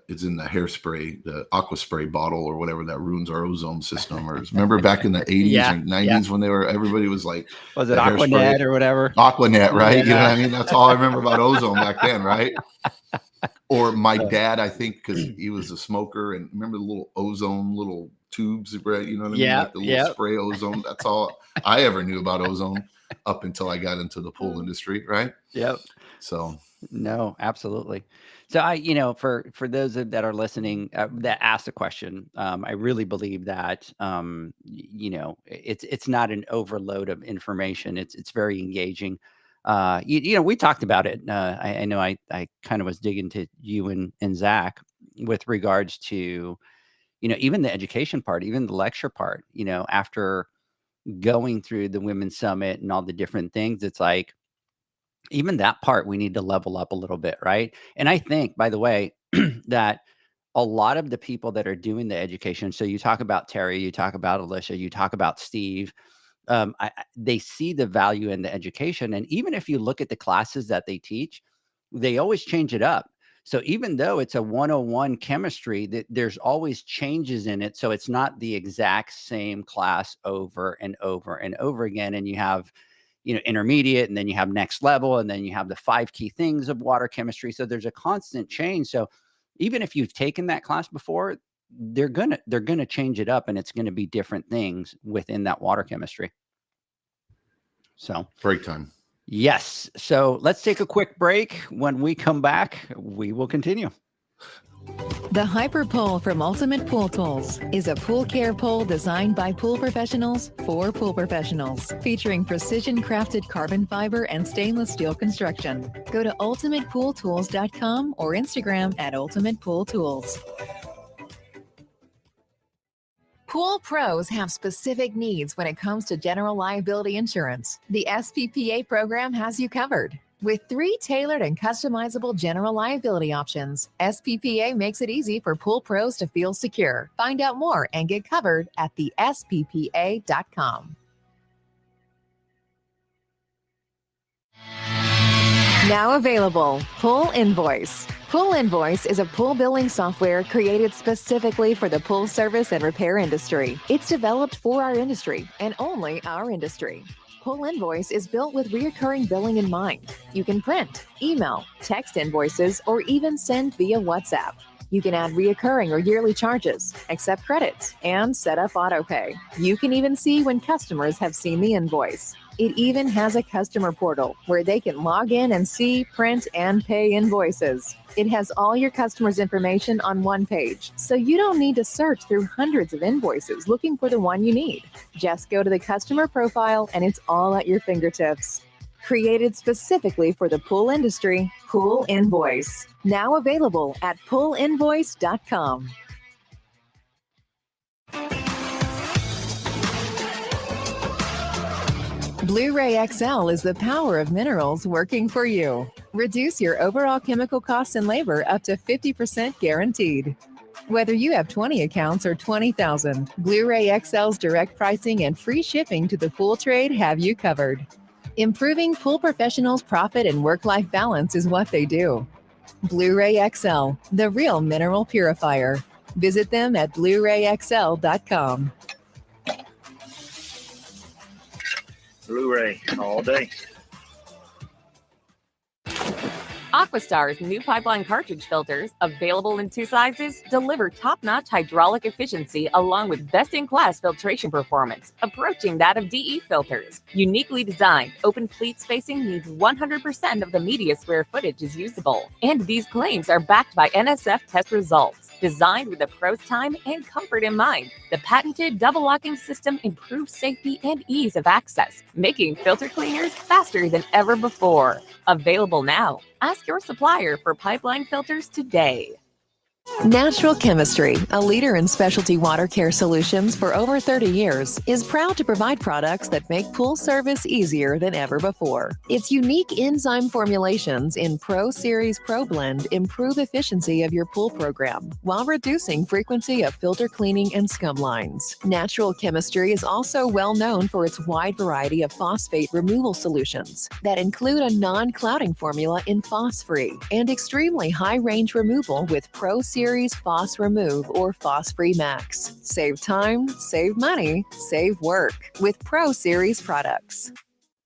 is in the hairspray, the aqua spray bottle or whatever that ruins our ozone system. Or remember back in the 80s and 90s when everybody was like, was it Aquanet or whatever? Aquanet, right? You know what I mean? That's all I remember about ozone back then, right? Or my dad, I think, because he was a smoker, and remember the little ozone little tubes, right? You know what I mean? Like the little spray ozone. That's all I ever knew about ozone up until I got into the pool industry, right? Yep. So no, absolutely. So for those that are listening that asked a question, I really believe that it's not an overload of information. It's very engaging. We talked about it. I know I kind of was digging to you and Zach with regards to even the education part, even the lecture part. After going through the Women's Summit and all the different things, it's like, even that part, we need to level up a little bit, right? And I think, by the way, that a lot of the people that are doing the education, so you talk about Terry, you talk about Alicia, you talk about Steve, they see the value in the education. And even if you look at the classes that they teach, they always change it up. So even though it's a 101 chemistry, there's always changes in it. So it's not the exact same class over and over and over again. And you have, intermediate, and then you have next level, and then you have the 5 key things of water chemistry. So there's a constant change. So even if you've taken that class before, they're gonna change it up, and it's gonna be different things within that water chemistry. So break time. Yes. So let's take a quick break. When we come back, we will continue. The HyperPole from Ultimate Pool Tools is a pool care pole designed by pool professionals for pool professionals, featuring precision-crafted carbon fiber and stainless steel construction. Go to ultimatepooltools.com or Instagram at Ultimate Pool Tools. Pool pros have specific needs when it comes to general liability insurance. The SPPA program has you covered. With 3 tailored and customizable general liability options, SPPA makes it easy for pool pros to feel secure. Find out more and get covered at thesppa.com. Now available, Pool Invoice. Pool Invoice is a pool billing software created specifically for the pool service and repair industry. It's developed for our industry and only our industry. Pool Invoice is built with recurring billing in mind. You can print, email, text invoices, or even send via WhatsApp. You can add recurring or yearly charges, accept credits, and set up autopay. You can even see when customers have seen the invoice. It even has a customer portal where they can log in and see, print, and pay invoices. It has all your customers' information on one page, so you don't need to search through hundreds of invoices looking for the one you need. Just go to the customer profile and it's all at your fingertips. Created specifically for the pool industry, Pool Invoice. Now available at poolinvoice.com. Blu-ray XL is the power of minerals working for you. Reduce your overall chemical costs and labor up to 50% guaranteed. Whether you have 20 accounts or 20,000, Blu-ray XL's direct pricing and free shipping to the pool trade have you covered. Improving pool professionals' profit and work-life balance is what they do. Blu-ray XL, the real mineral purifier. Visit them at BluRayXL.com. Blu-ray all day. Aquastar's new pipeline cartridge filters, available in 2 sizes, deliver top-notch hydraulic efficiency along with best-in-class filtration performance, approaching that of DE filters. Uniquely designed, open pleat spacing means 100% of the media square footage is usable. And these claims are backed by NSF test results. Designed with the pro's time and comfort in mind, the patented double locking system improves safety and ease of access, making filter cleaners faster than ever before. Available now. Ask your supplier for pipeline filters today. Natural Chemistry, a leader in specialty water care solutions for over 30 years, is proud to provide products that make pool service easier than ever before. Its unique enzyme formulations in Pro Series Pro Blend improve efficiency of your pool program while reducing frequency of filter cleaning and scum lines. Natural Chemistry is also well known for its wide variety of phosphate removal solutions that include a non-clouding formula in Phos-Free and extremely high range removal with Pro Series Phos Remove or Phos Free Max. Save time, save money, save work with Pro Series products.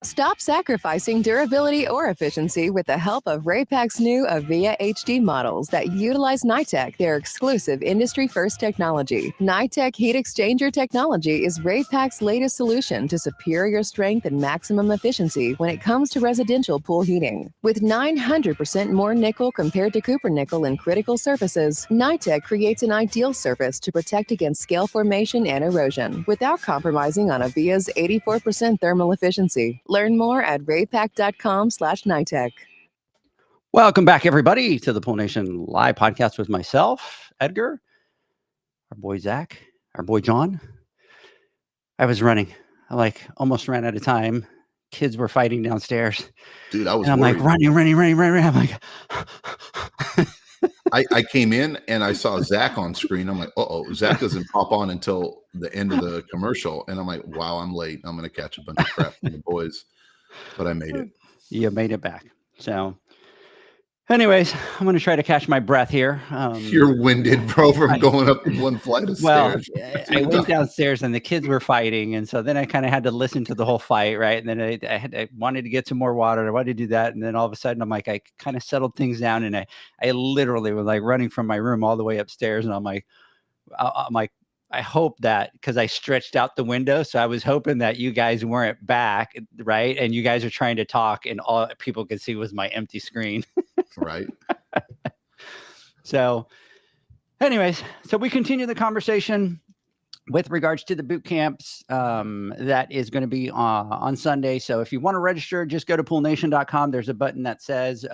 Stop sacrificing durability or efficiency with the help of Raypak's new Avia HD models that utilize NITEC, their exclusive industry-first technology. NITEC heat exchanger technology is Raypak's latest solution to superior strength and maximum efficiency when it comes to residential pool heating. With 900% more nickel compared to copper nickel in critical surfaces, NITEC creates an ideal surface to protect against scale formation and erosion without compromising on Avia's 84% thermal efficiency. Learn more at raypak.com/NITEC. Welcome back, everybody, to the Pool Nation Live podcast with myself, Edgar, our boy Zach, our boy John. I was running. I almost ran out of time. Kids were fighting downstairs. Dude, I was and I'm worried. running. I'm like, I came in and I saw Zach on screen. I'm like, uh-oh, Zach doesn't pop on until the end of the commercial. And I'm like, wow, I'm late. I'm going to catch a bunch of crap from the boys. But I made it. You made it back. So anyways, I'm going to try to catch my breath here. You're winded, bro, from going up one flight of stairs. I went downstairs and the kids were fighting. And so then I kind of had to listen to the whole fight, right? And then I wanted to get some more water. And I wanted to do that. And then all of a sudden, I'm like, I kind of settled things down. And I literally was like running from my room all the way upstairs. And I'm like, I hope that, because I stretched out the window. So I was hoping that you guys weren't back, right? And you guys are trying to talk and all people could see was my empty screen. Right. So anyways, so we continue the conversation with regards to the boot camps that is going to be on Sunday. So if you want to register, just go to poolnation.com. There's a button that says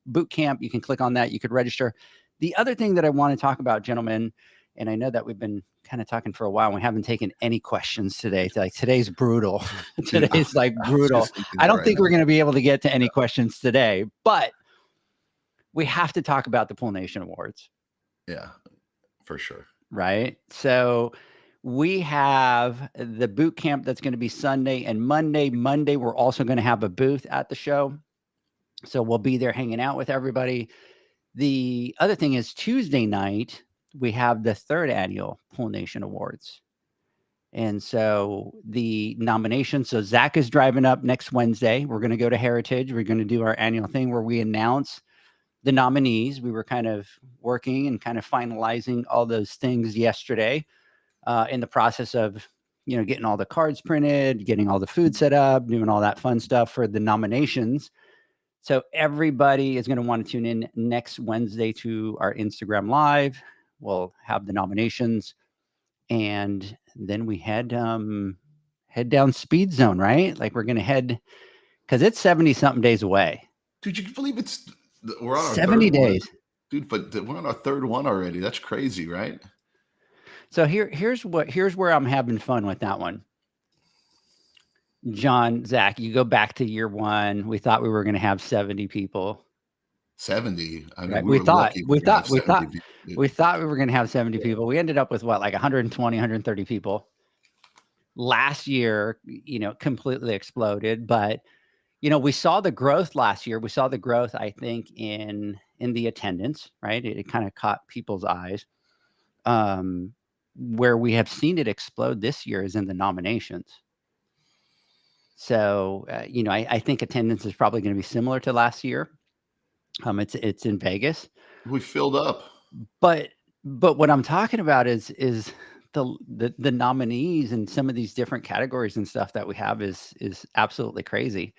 boot camp. You can click on that. You could register. The other thing that I want to talk about, gentlemen, and I know that we've been kind of talking for a while. And we haven't taken any questions today. Today's brutal. Today's brutal. I don't think we're going to be able to get to any questions today, but we have to talk about the Pool Nation Awards. Yeah, for sure. Right. So we have the boot camp that's going to be Sunday and Monday. Monday, we're also going to have a booth at the show. So we'll be there hanging out with everybody. The other thing is Tuesday night, we have the 3rd annual Pool Nation Awards. And so the nominations, so Zach is driving up next Wednesday. We're going to go to Heritage. We're going to do our annual thing where we announce the nominees. We were kind of working and kind of finalizing all those things yesterday in the process of, getting all the cards printed, getting all the food set up, doing all that fun stuff for the nominations. So everybody is going to want to tune in next Wednesday to our Instagram Live. We'll have the nominations, and then we head down Speed Zone, right? Like we're going to head, because it's 70 something days away. Dude, you can believe we're on our 70 days. Dude, but we're on our third one already. That's crazy, right? So here's where I'm having fun with that one. John, Zach, you go back to year one. We thought we were going to have 70 people. 70. I mean, right? we thought we were going to have 70 people. We ended up with what, like 120, 130 people. Last year, completely exploded. But, we saw the growth last year. We saw the growth, I think, in the attendance, right? It kind of caught people's eyes. Where we have seen it explode this year is in the nominations. So, I think attendance is probably going to be similar to last year. It's in Vegas. We filled up. But what I'm talking about is the nominees and some of these different categories and stuff that we have is absolutely crazy.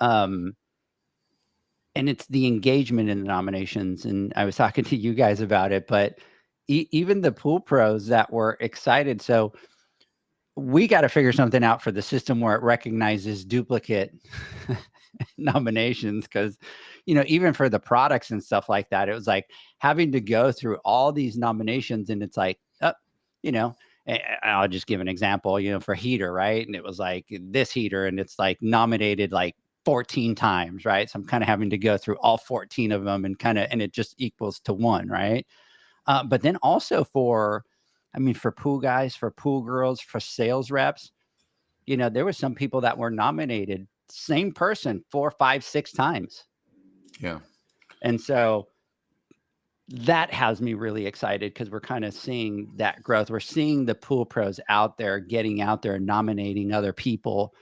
And it's the engagement in the nominations. And I was talking to you guys about it, but even the pool pros that were excited. So we got to figure something out for the system where it recognizes duplicate nominations. Cause even for the products and stuff like that, it was like having to go through all these nominations, and it's like, I'll just give an example, for heater, right? And it was like this heater, and it's like nominated like 14 times, right? So I'm kind of having to go through all 14 of them and it just equals to one, right? But then also for pool guys, for pool girls, for sales reps, there were some people that were nominated, same person 4, 5, 6 times. Yeah. And so that has me really excited, because we're kind of seeing that growth. We're seeing the pool pros out there, getting out there and nominating other people,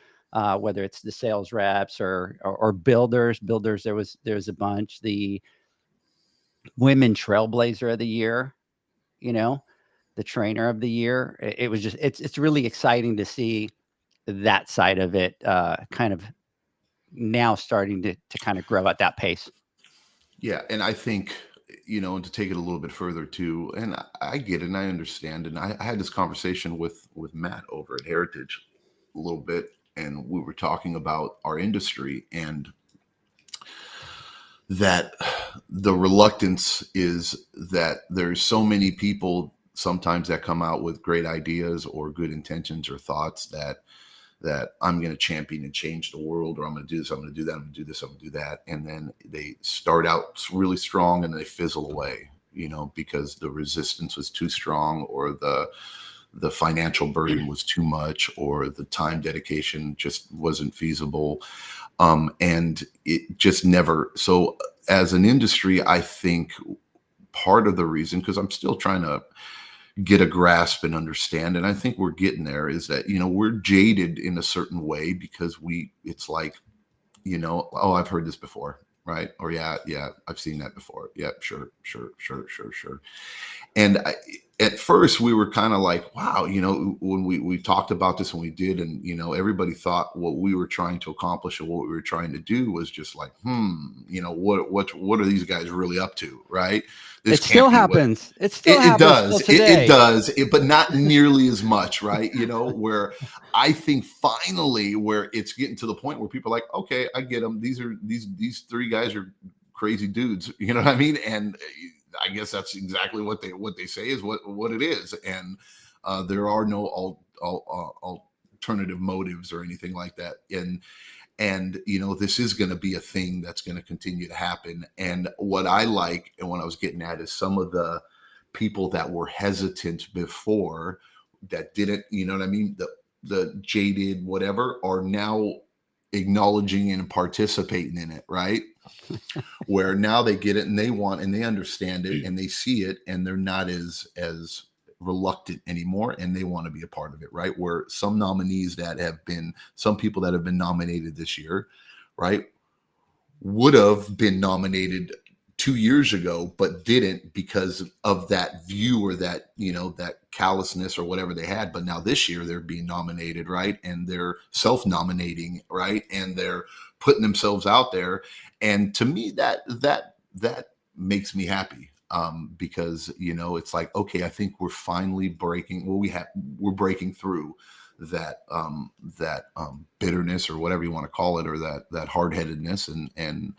whether it's the sales reps or builders. There's a bunch. The women trailblazer of the year, the trainer of the year. It was just, it's really exciting to see that side of it kind of now starting to kind of grow at that pace. Yeah. And I think, and to take it a little bit further too, and I get it and I understand. And I had this conversation with Matt over at Heritage a little bit, and we were talking about our industry, and that the reluctance is that there's so many people sometimes that come out with great ideas or good intentions or thoughts that I'm going to champion and change the world, or I'm going to do this, I'm going to do that, I'm going to do this, I'm going to do that. And then they start out really strong and they fizzle away, because the resistance was too strong, or the financial burden was too much, or the time dedication just wasn't feasible. And it just never. So as an industry, I think part of the reason, because I'm still trying to get a grasp and understand, and I think we're getting there, is that, we're jaded in a certain way, because it's like, oh, I've heard this before, right? Or yeah, I've seen that before. Yeah, sure. And at first we were kind of like, wow, when we talked about this and we did, and, everybody thought what we were trying to accomplish and what we were trying to do was just like, what are these guys really up to? Right. It still happens. It still happens. It does, but not nearly as much. Right. Where I think finally where it's getting to the point where people are like, okay, I get them. These 3 guys are crazy dudes. You know what I mean? And I guess that's exactly what they say is what it is. And there are no alternative motives or anything like that. And this is going to be a thing that's going to continue to happen. And what I like, and what I was getting at, is some of the people that were hesitant before, that didn't, the jaded whatever, are now acknowledging and participating in it, right? Where now they get it and they want and they understand it and they see it, and they're not as reluctant anymore, and they want to be a part of it, right? Where some people that have been nominated this year, right, would have been nominated 2 years ago, but didn't because of that view or that, that callousness or whatever they had. But now this year they're being nominated, right? And they're self-nominating, right? And they're putting themselves out there. And to me, that makes me happy. Because, it's like, okay, I think we're finally breaking, we're breaking through that bitterness or whatever you want to call it, or that hard-headedness, and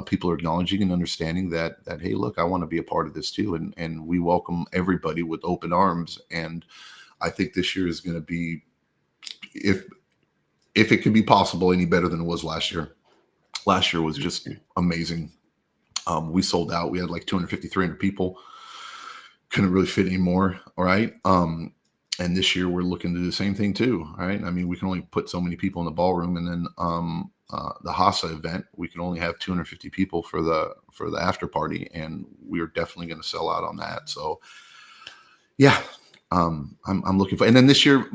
people are acknowledging and understanding that, hey, look, I want to be a part of this too. And we welcome everybody with open arms. And I think this year is going to be, if it can be possible, any better than it was last year. Last year was just amazing. We sold out. We had like 250, 300 people. Couldn't really fit anymore. All right. And this year we're looking to do the same thing too. All right. I mean, we can only put so many people in the ballroom, and then the HASA event, we can only have 250 people for the after party, and we're definitely going to sell out on that. So yeah, I'm looking for, and then this year,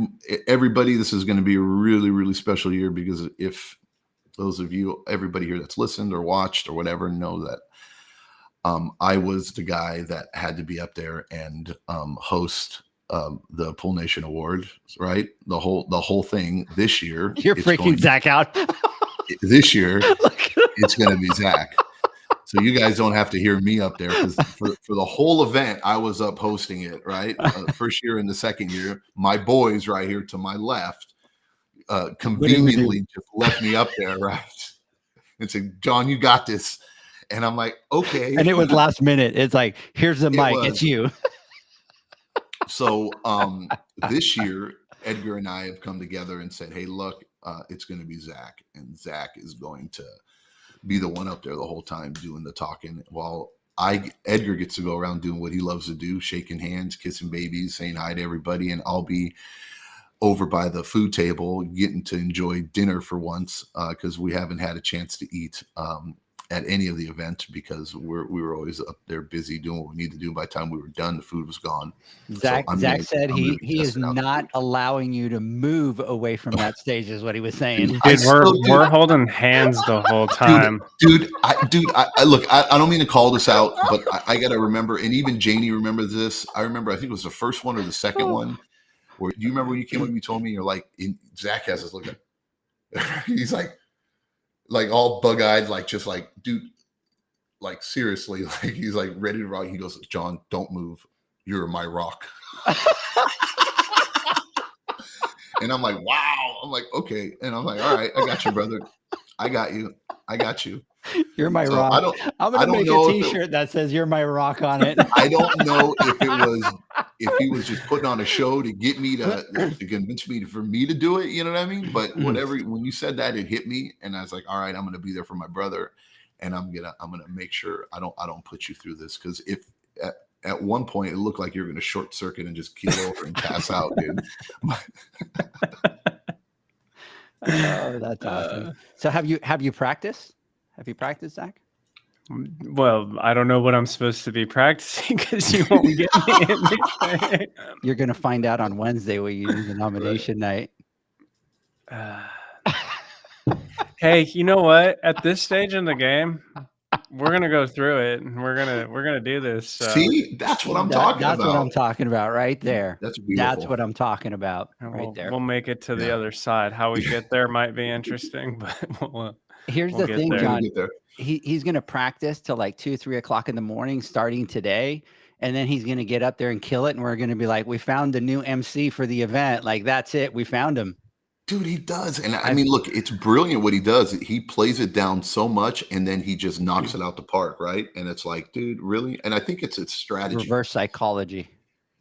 everybody, this is going to be a really, really special year, because if those of you, everybody here that's listened or watched or whatever, know that I was the guy that had to be up there and host the Pool Nation Award, right? The whole thing this year. You're freaking Zach out. This year, it's going to be Zach. So you guys don't have to hear me up there, because for the whole event, I was up hosting it, right? First year and the second year, my boys right here to my left conveniently just left me up there, right? And said, John, you got this. And I'm like, okay. And it was last minute. It's like, here's the mic. It's you. So this year, Edgar and I have come together and said, hey, look, it's going to be Zach. And Zach is going to be the one up there the whole time doing the talking, while Edgar gets to go around doing what he loves to do, shaking hands, kissing babies, saying hi to everybody. And I'll be over by the food table getting to enjoy dinner for once, because we haven't had a chance to eat at any of the events, because we were always up there busy doing what we need to do. By the time we were done, the food was gone. Zach said he is not allowing you to move away from that stage, is what he was saying. Dude, we're holding hands the whole time. Dude, I look, I don't mean to call this out, but I got to remember, and even Janie remembers this. I think it was the first one or the second one. Where, do you remember when you came up and you told me, you're like, Zach has us looking, he's like all bug-eyed, like, just like, dude, like, seriously, like, he's like ready to rock. He goes, John, don't move. You're my rock. And I'm like, wow. I'm like, okay. And I'm like, all right, I got you, brother. I got you. You're my rock. I'm going to make a t-shirt that says you're my rock on it. I don't know if he was just putting on a show to get me to convince me for me to do it. You know what I mean? But whatever, when you said that, it hit me, and I was like, all right, I'm going to be there for my brother, and I'm going to make sure I don't put you through this. Cause if at one point it looked like you're going to short circuit and just keel over and pass out, dude. Oh, that's awesome. So have you practiced? Have you practiced, Zach? Well, I don't know what I'm supposed to be practicing, because you won't get me anything. You're going to find out on Wednesday when you do the nomination night. Hey, you know what? At this stage in the game, we're gonna go through it, and we're gonna do this. See, that's what I'm talking about. That's what I'm talking about right there. That's beautiful. That's what I'm talking about right there. We'll make it to the other side. How we get there might be interesting, but here's the thing, John. He's going to practice till like 2, 3 o'clock in the morning, starting today. And then he's going to get up there and kill it. And we're going to be like, we found the new MC for the event. Like, that's it. We found him. Dude, he does. And I mean, look, it's brilliant what he does. He plays it down so much, and then he just knocks it out the park, right? And it's like, dude, really? And I think it's strategy. Reverse psychology.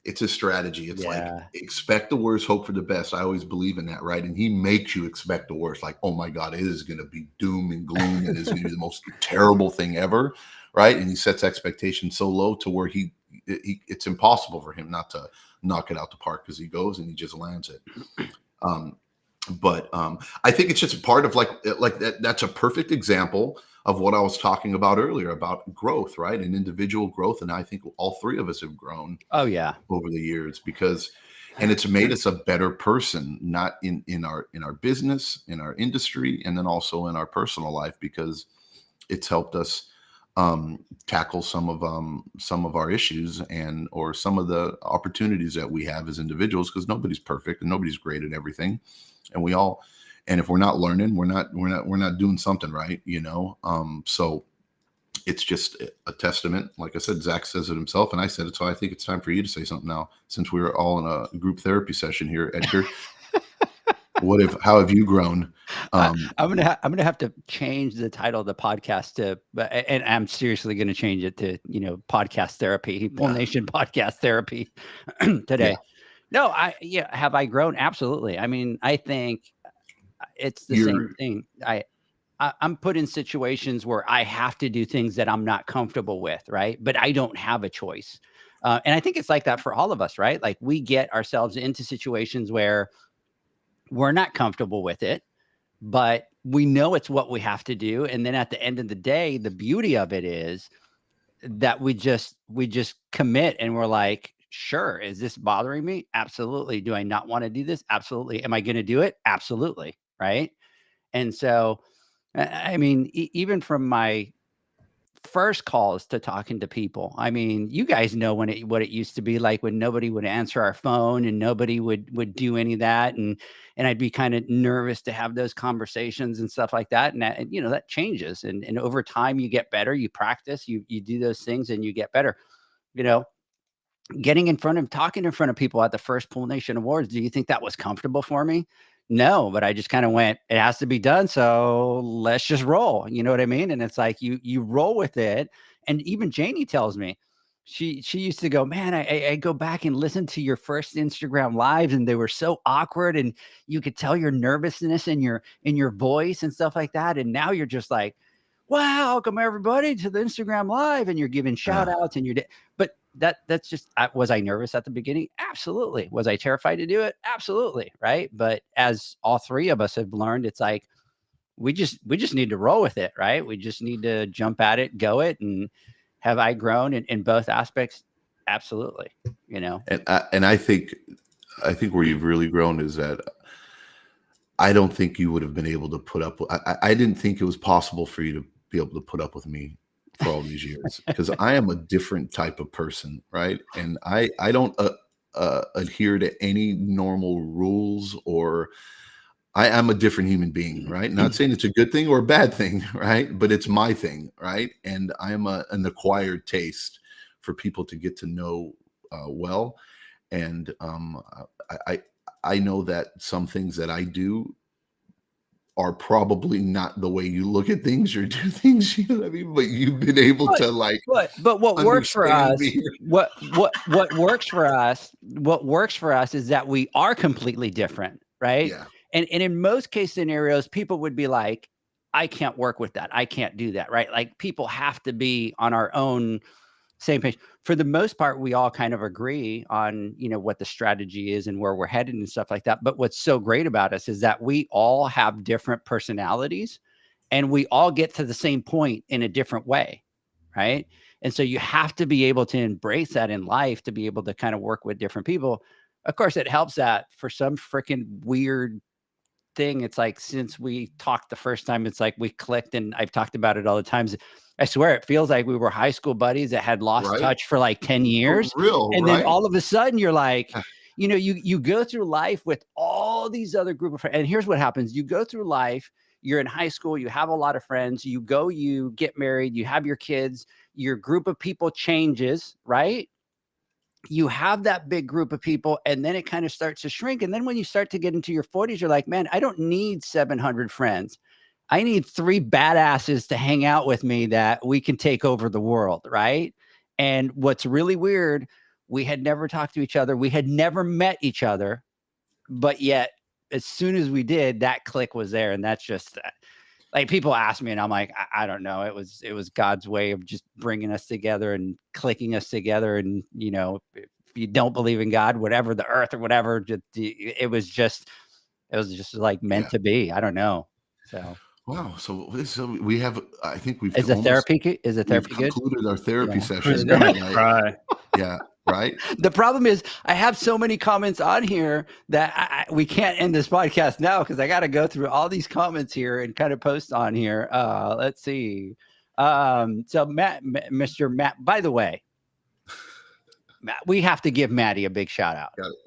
It's a strategy. It's like, expect the worst, hope for the best. I always believe in that, right? And he makes you expect the worst. Like, oh my God, it is going to be doom and gloom, and it's going to be the most terrible thing ever, right? And he sets expectations so low to where it's impossible for him not to knock it out the park, because he goes and he just lands it. But I think it's just a part of like that. That's a perfect example of what I was talking about earlier about growth, right? And individual growth. And I think all three of us have grown. Oh yeah, over the years, and it's made us a better person, not in our business, in our industry, and then also in our personal life, because it's helped us tackle some of our issues or some of the opportunities that we have as individuals, because nobody's perfect and nobody's great at everything, and if we're not learning, we're not doing something right, so it's just a testament. Like I said, Zach says it himself, and I said it, so I think it's time for you to say something now, since we were all in a group therapy session here, Edgar. How have you grown? I'm gonna have to change the title of the podcast and I'm seriously gonna change it to podcast therapy, Pool Nation podcast therapy today. Yeah. No, have I grown? Absolutely. I mean, I think it's the same thing. I'm put in situations where I have to do things that I'm not comfortable with, right? But I don't have a choice, and I think it's like that for all of us, right? Like we get ourselves into situations where we're not comfortable with it, but we know it's what we have to do. And then at the end of the day, the beauty of it is that we just commit, and we're like, sure, is this bothering me? Absolutely. Do I not want to do this? Absolutely. Am I going to do it? Absolutely. Right. And so, I mean, even from my first calls to talking to people, I mean, you guys know what it used to be like when nobody would answer our phone and nobody would do any of that, and I'd be kind of nervous to have those conversations and stuff like that, and that changes, and over time you get better, you practice, you do those things and you get better. Talking in front of people at the first Pool Nation Awards, do you think that was comfortable for me? No, but I just kind of went, it has to be done, so let's just roll. You know what I mean? And it's like you roll with it. And even Janie tells me, she used to go, man, I go back and listen to your first Instagram lives, and they were so awkward, and you could tell your nervousness in your voice and stuff like that. And now you're just like, wow, welcome everybody to the Instagram live, and you're giving shout outs, and but that's just, was I nervous at the beginning? Absolutely. Was I terrified to do it? Absolutely. Right. But as all three of us have learned, it's like, we just need to roll with it. Right. We just need to jump at it, go it. And have I grown in both aspects? Absolutely. And I think where you've really grown is that I don't think you would have been able to put up. I didn't think it was possible for you to be able to put up with me for all these years, because I am a different type of person, right? And I don't adhere to any normal rules, or I am a different human being, right? Not saying it's a good thing or a bad thing, right? But it's my thing, right? And I am an acquired taste for people to get to know well. And I know that some things that I do are probably not the way you look at things or do things, you know what I mean? But you've been able to but what works for us, what works for us is that we are completely different, right? Yeah. And in most case scenarios, people would be like, I can't work with that. I can't do that, right? Like people have to be on our own same page. For the most part, we all kind of agree on, what the strategy is and where we're headed and stuff like that. But what's so great about us is that we all have different personalities, and we all get to the same point in a different way, right? And so you have to be able to embrace that in life to be able to kind of work with different people. Of course, it helps that for some freaking weird thing, it's like, since we talked the first time, it's like we clicked, and I've talked about it all the times. I swear it feels like we were high school buddies that had lost touch for like 10 years. Then all of a sudden you're like, you go through life with all these other group of friends. And here's what happens. You go through life, you're in high school, you have a lot of friends, you get married, you have your kids, your group of people changes, right? You have that big group of people, and then it kind of starts to shrink. And then when you start to get into your 40s, you're like, man, I don't need 700 friends. I need 3 badasses to hang out with me that we can take over the world, right? And what's really weird, we had never talked to each other. We had never met each other. But yet, as soon as we did, that click was there. And that's just like, people ask me, and I'm like, I don't know. It was God's way of just bringing us together and clicking us together. And, if you don't believe in God, whatever, the earth or whatever, it was just like meant to be. I don't know. So. Wow. So we have, I think we've Is the therapy good? Concluded our therapy session. Yeah. Right. The problem is I have so many comments on here that we can't end this podcast now, because I got to go through all these comments here and kind of post on here. Let's see. So Mr. Matt, by the way, Matt, we have to give Matty a big shout out. Got it.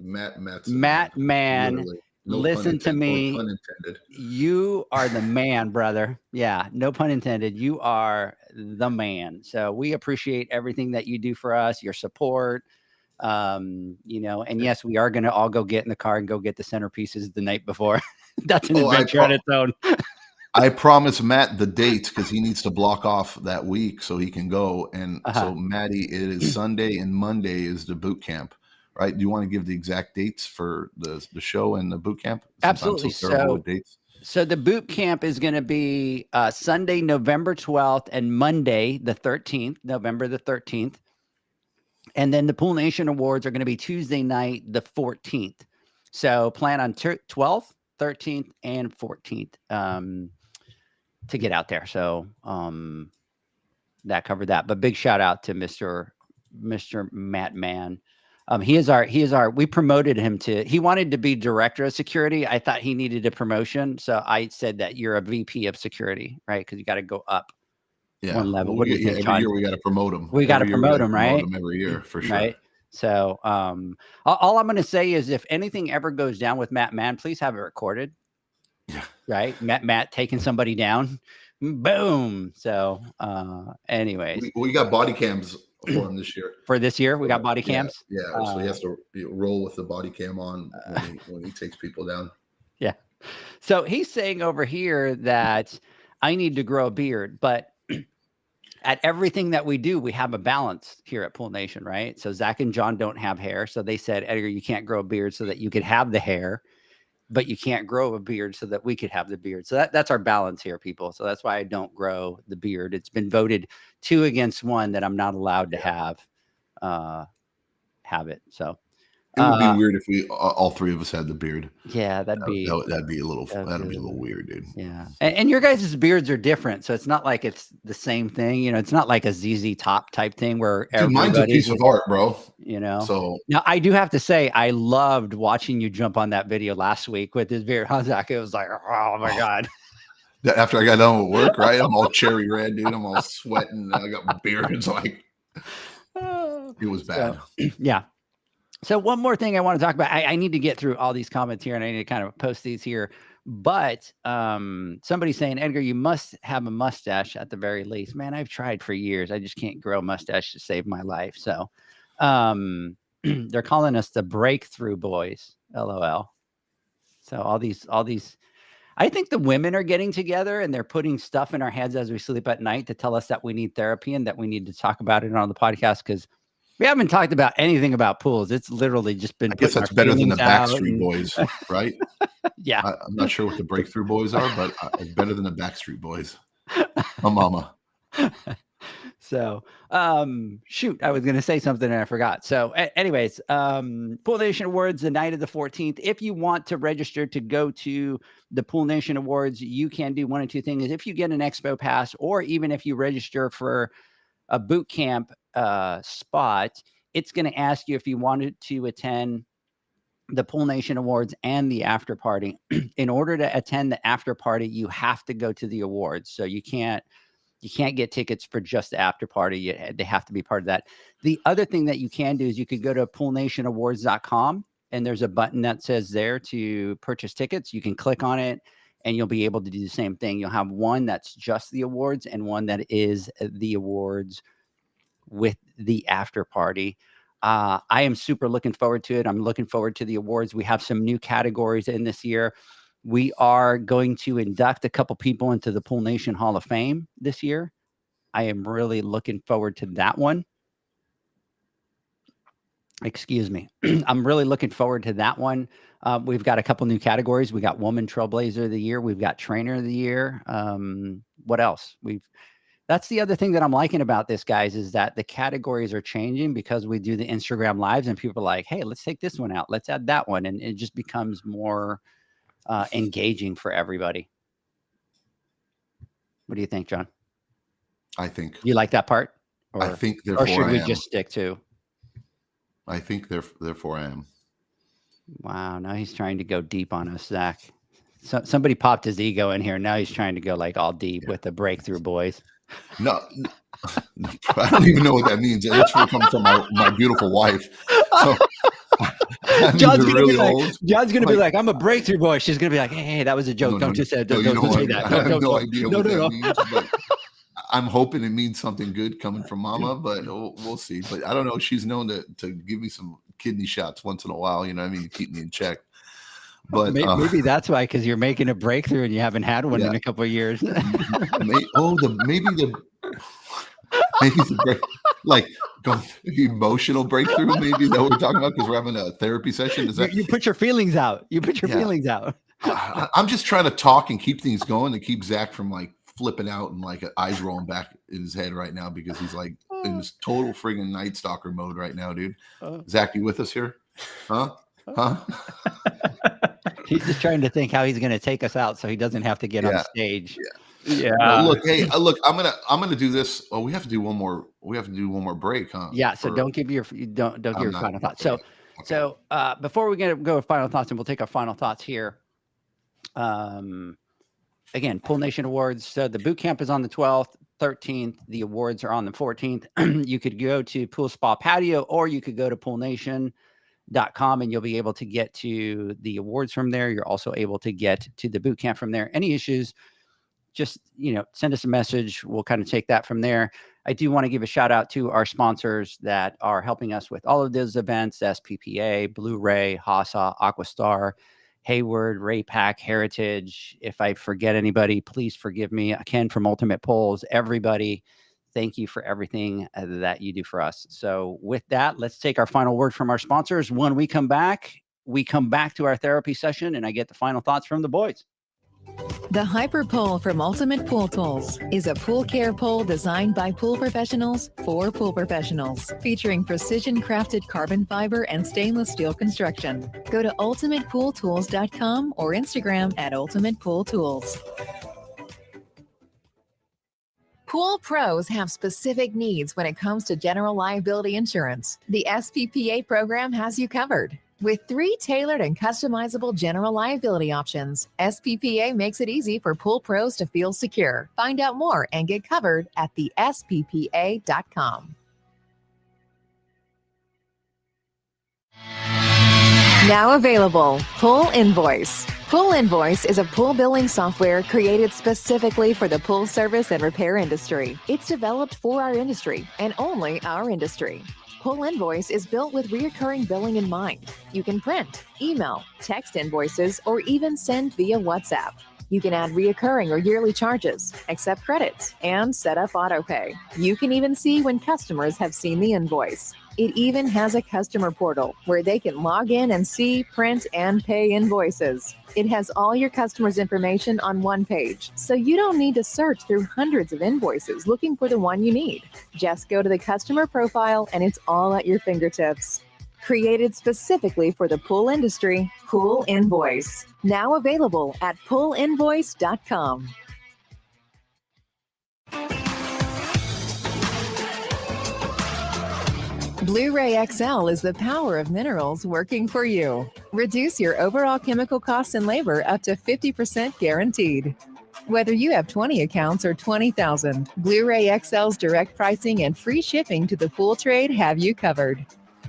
Matt, man, no listen to me. No pun intended. You are the man, brother. Yeah, no pun intended. You are the man. So we appreciate everything that you do for us, your support. And yes, we are going to all go get in the car and go get the centerpieces the night before. That's an adventure on its own. I promise Matt the dates because he needs to block off that week so he can go. And so, Matty, it is Sunday and Monday is the boot camp, right? Do you want to give the exact dates for the show and the boot camp? Absolutely. So the boot camp is going to be Sunday, November 12th, and Monday, the 13th, November the 13th. And then the Pool Nation Awards are going to be Tuesday night, the 14th. So plan on 12th, 13th, and 14th to get out there. So that covered that. But big shout out to Mr. Matt Mann. We promoted him he wanted to be director of security. I thought he needed a promotion. So I said that you're a VP of security, right? Because you got to go up one level. What do you think, John? Every year we got to promote him. We got to promote him, right? Every year, for sure. Right. So all I'm going to say is if anything ever goes down with Matt Mann, please have it recorded. Yeah. Right. Matt taking somebody down. Boom. So anyways. We got body cams for him this year. For this year, we got body cams. Yeah. So he has to roll with the body cam on when he takes people down. Yeah. So he's saying over here that I need to grow a beard, but at everything that we do, we have a balance here at Pool Nation, right? So Zach and John don't have hair. So they said, Edgar, you can't grow a beard so that you could have the hair, but you can't grow a beard so that we could have the beard. So that's our balance here, people. So that's why I don't grow the beard. It's been voted 2-1 that I'm not allowed to have it. So it would be weird if we all three of us had the beard. Yeah, that'd be a little weird, dude. Yeah, and your guys' beards are different, so it's not like it's the same thing. It's not like a ZZ Top type thing where mine's a piece of art, bro. So now I do have to say I loved watching you jump on that video last week with his beard. Zach, it was like, oh my god. After I got done with work, right? I'm all cherry red, dude. I'm all sweating. I got my beard. It's like it was bad. Yeah. So one more thing I want to talk about. I need to get through all these comments here and I need to kind of post these here. But somebody's saying, Edgar, you must have a mustache at the very least. Man, I've tried for years. I just can't grow a mustache to save my life. So they're calling us the Breakthrough Boys. LOL. So all these, I think the women are getting together and they're putting stuff in our heads as we sleep at night to tell us that we need therapy and that we need to talk about it on the podcast because we haven't talked about anything about pools. It's literally just been. I guess that's better than the Backstreet Boys, right? Yeah. I'm not sure what the Breakthrough Boys are, but it's better than the Backstreet Boys. My mama. So, shoot, I was going to say something and I forgot. So anyways, Pool Nation Awards, the night of the 14th. If you want to register to go to the Pool Nation Awards, you can do one of two things. If you get an expo pass, or even if you register for a boot camp spot, it's going to ask you if you wanted to attend the Pool Nation Awards and the after party. In order to attend the after party, you have to go to the awards. So you can't get tickets for just the after party. They have to be part of that. The other thing that you can do is you could go to poolnationawards.com and there's a button that says there to purchase tickets. You can click on it and you'll be able to do the same thing. You'll have one that's just the awards and one that is the awards with the after party. I am super looking forward to it. I'm looking forward to the awards. We have some new categories in this year. We are going to induct a couple people into the Pool Nation Hall of Fame this year. I am really looking forward to that one. Excuse me. I'm really looking forward to that one. We've got a couple new categories. We got Woman Trailblazer of the Year. We've got Trainer of the Year. What else? That's the other thing that I'm liking about this, guys, is that the categories are changing because we do the Instagram lives and people are like, hey, let's take this one out. Let's add that one. And it just becomes more engaging for everybody. What do you think, John? I think you like that part? I think or should we just stick to? I think therefore I am. Wow. Now he's trying to go deep on us, Zach. So somebody popped his ego in here. Now he's trying to go like all deep with the Breakthrough Boys. No, I don't even know what that means. And it's coming from my beautiful wife. So John's gonna really be like, old. John's gonna be like, I'm a breakthrough boy. She's gonna be like, hey, that was a joke. Don't just say that. Don't say that. I have no idea what that means. But I'm hoping it means something good coming from Mama, but we'll see. But I don't know. She's known to give me some kidney shots once in a while. You know what I mean? To keep me in check. But maybe that's why, because you're making a breakthrough and you haven't had one in a couple of years. maybe the like emotional breakthrough, maybe that we're talking about because we're having a therapy session. Is that you put your feelings out? You put your feelings out. I'm just trying to talk and keep things going and keep Zach from like flipping out and like eyes rolling back in his head right now because he's like in this total friggin' Night Stalker mode right now, dude. Zach, you with us here? Huh? He's just trying to think how he's going to take us out so he doesn't have to get on stage. Yeah. Well, look, I'm gonna do this. Oh, we have to do one more. We have to do one more break, huh? Yeah. So don't give your final thoughts. So before we go with final thoughts, and we'll take our final thoughts here. Again, Pool Nation Awards. So the boot camp is on the 12th, 13th. The awards are on the 14th. You could go to Pool Spa Patio, or you could go to poolnation.com and you'll be able to get to the awards from there. You're also able to get to the boot camp from there. Any issues, just, send us a message. We'll kind of take that from there. I do want to give a shout out to our sponsors that are helping us with all of those events: SPPA, Blu-ray, Hasa, Aquastar, Hayward, Raypack, Heritage. If I forget anybody, please forgive me. Ken from Ultimate Pools, everybody, thank you for everything that you do for us. So with that, let's take our final word from our sponsors. When we come back to our therapy session and I get the final thoughts from the boys. The Hyper Pole from Ultimate Pool Tools is a pool care pole designed by pool professionals for pool professionals, featuring precision crafted carbon fiber and stainless steel construction. Go to ultimatepooltools.com or Instagram at Ultimate Pool Tools. Pool pros have specific needs when it comes to general liability insurance. The SPPA program has you covered. With 3 tailored and customizable general liability options, SPPA makes it easy for pool pros to feel secure. Find out more and get covered at thesppa.com. Now available, Pool Invoice. Pool Invoice is a pool billing software created specifically for the pool service and repair industry. It's developed for our industry and only our industry. Pool Invoice is built with recurring billing in mind. You can print, email, text invoices, or even send via WhatsApp. You can add recurring or yearly charges, accept credits, and set up autopay. You can even see when customers have seen the invoice. It even has a customer portal where they can log in and see, print, and pay invoices. It has all your customers' information on one page, so you don't need to search through hundreds of invoices looking for the one you need. Just go to the customer profile and it's all at your fingertips. Created specifically for the pool industry, Pool Invoice. Now available at poolinvoice.com. Blu-ray XL is the power of minerals working for you. Reduce your overall chemical costs and labor up to 50% guaranteed. Whether you have 20 accounts or 20,000, Blu-ray XL's direct pricing and free shipping to the pool trade have you covered.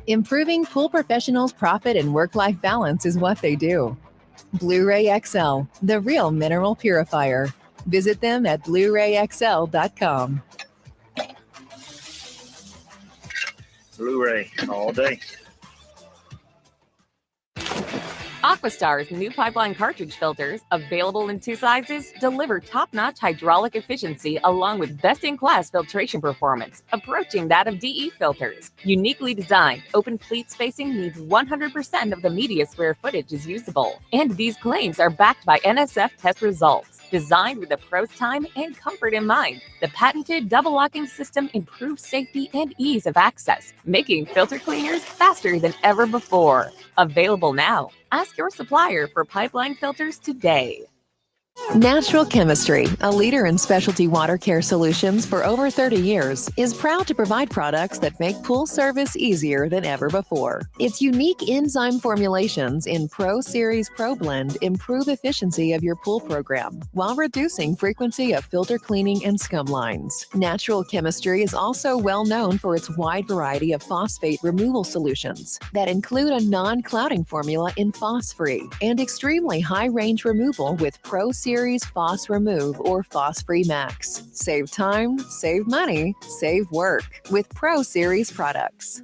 Improving pool professionals' profit and work-life balance is what they do. Blu-ray XL, the real mineral purifier. Visit them at BluRayXL.com. Blu-ray all day. Aquastar's new pipeline cartridge filters, available in 2 sizes, deliver top-notch hydraulic efficiency along with best-in-class filtration performance, approaching that of DE filters. Uniquely designed, open pleat spacing means 100% of the media square footage is usable. And these claims are backed by NSF test results. Designed with the pro's time and comfort in mind, the patented double locking system improves safety and ease of access, making filter cleaners faster than ever before. Available now. Ask your supplier for pipeline filters today. Natural Chemistry, a leader in specialty water care solutions for over 30 years, is proud to provide products that make pool service easier than ever before. Its unique enzyme formulations in Pro Series Pro Blend improve efficiency of your pool program while reducing frequency of filter cleaning and scum lines. Natural Chemistry is also well known for its wide variety of phosphate removal solutions that include a non-clouding formula in Phos-Free and extremely high range removal with Pro Series Phos Remove or Phos-Free Max. Save time, save money, save work with Pro Series products.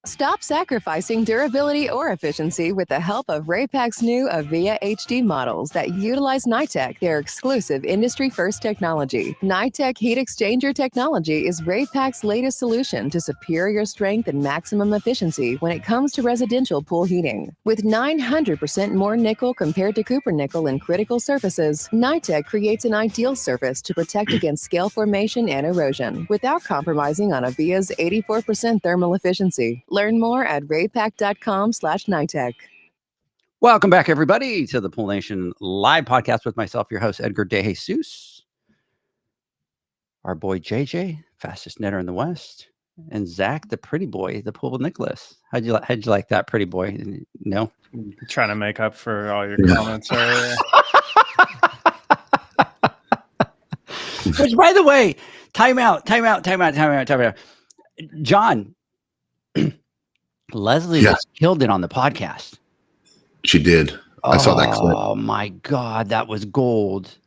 Stop sacrificing durability or efficiency with the help of Raypak's new Avia HD models that utilize NITEC, their exclusive industry-first technology. NITEC heat exchanger technology is Raypak's latest solution to superior strength and maximum efficiency when it comes to residential pool heating. With 900% more nickel compared to copper nickel in critical surfaces, NITEC creates an ideal surface to protect against scale formation and erosion without compromising on Avia's 84% thermal efficiency. Learn more at raypak.com/NITEC. Welcome back, everybody, to the Pool Nation live podcast with myself, your host, Edgar De Jesus, our boy JJ, fastest netter in the West, and Zach, the pretty boy, the Pool Nicholas. How'd you like that, pretty boy? No, trying to make up for all your comments earlier. Which, by the way, time out. John, Leslie just killed it on the podcast. She did. I saw that clip. Oh my God, that was gold.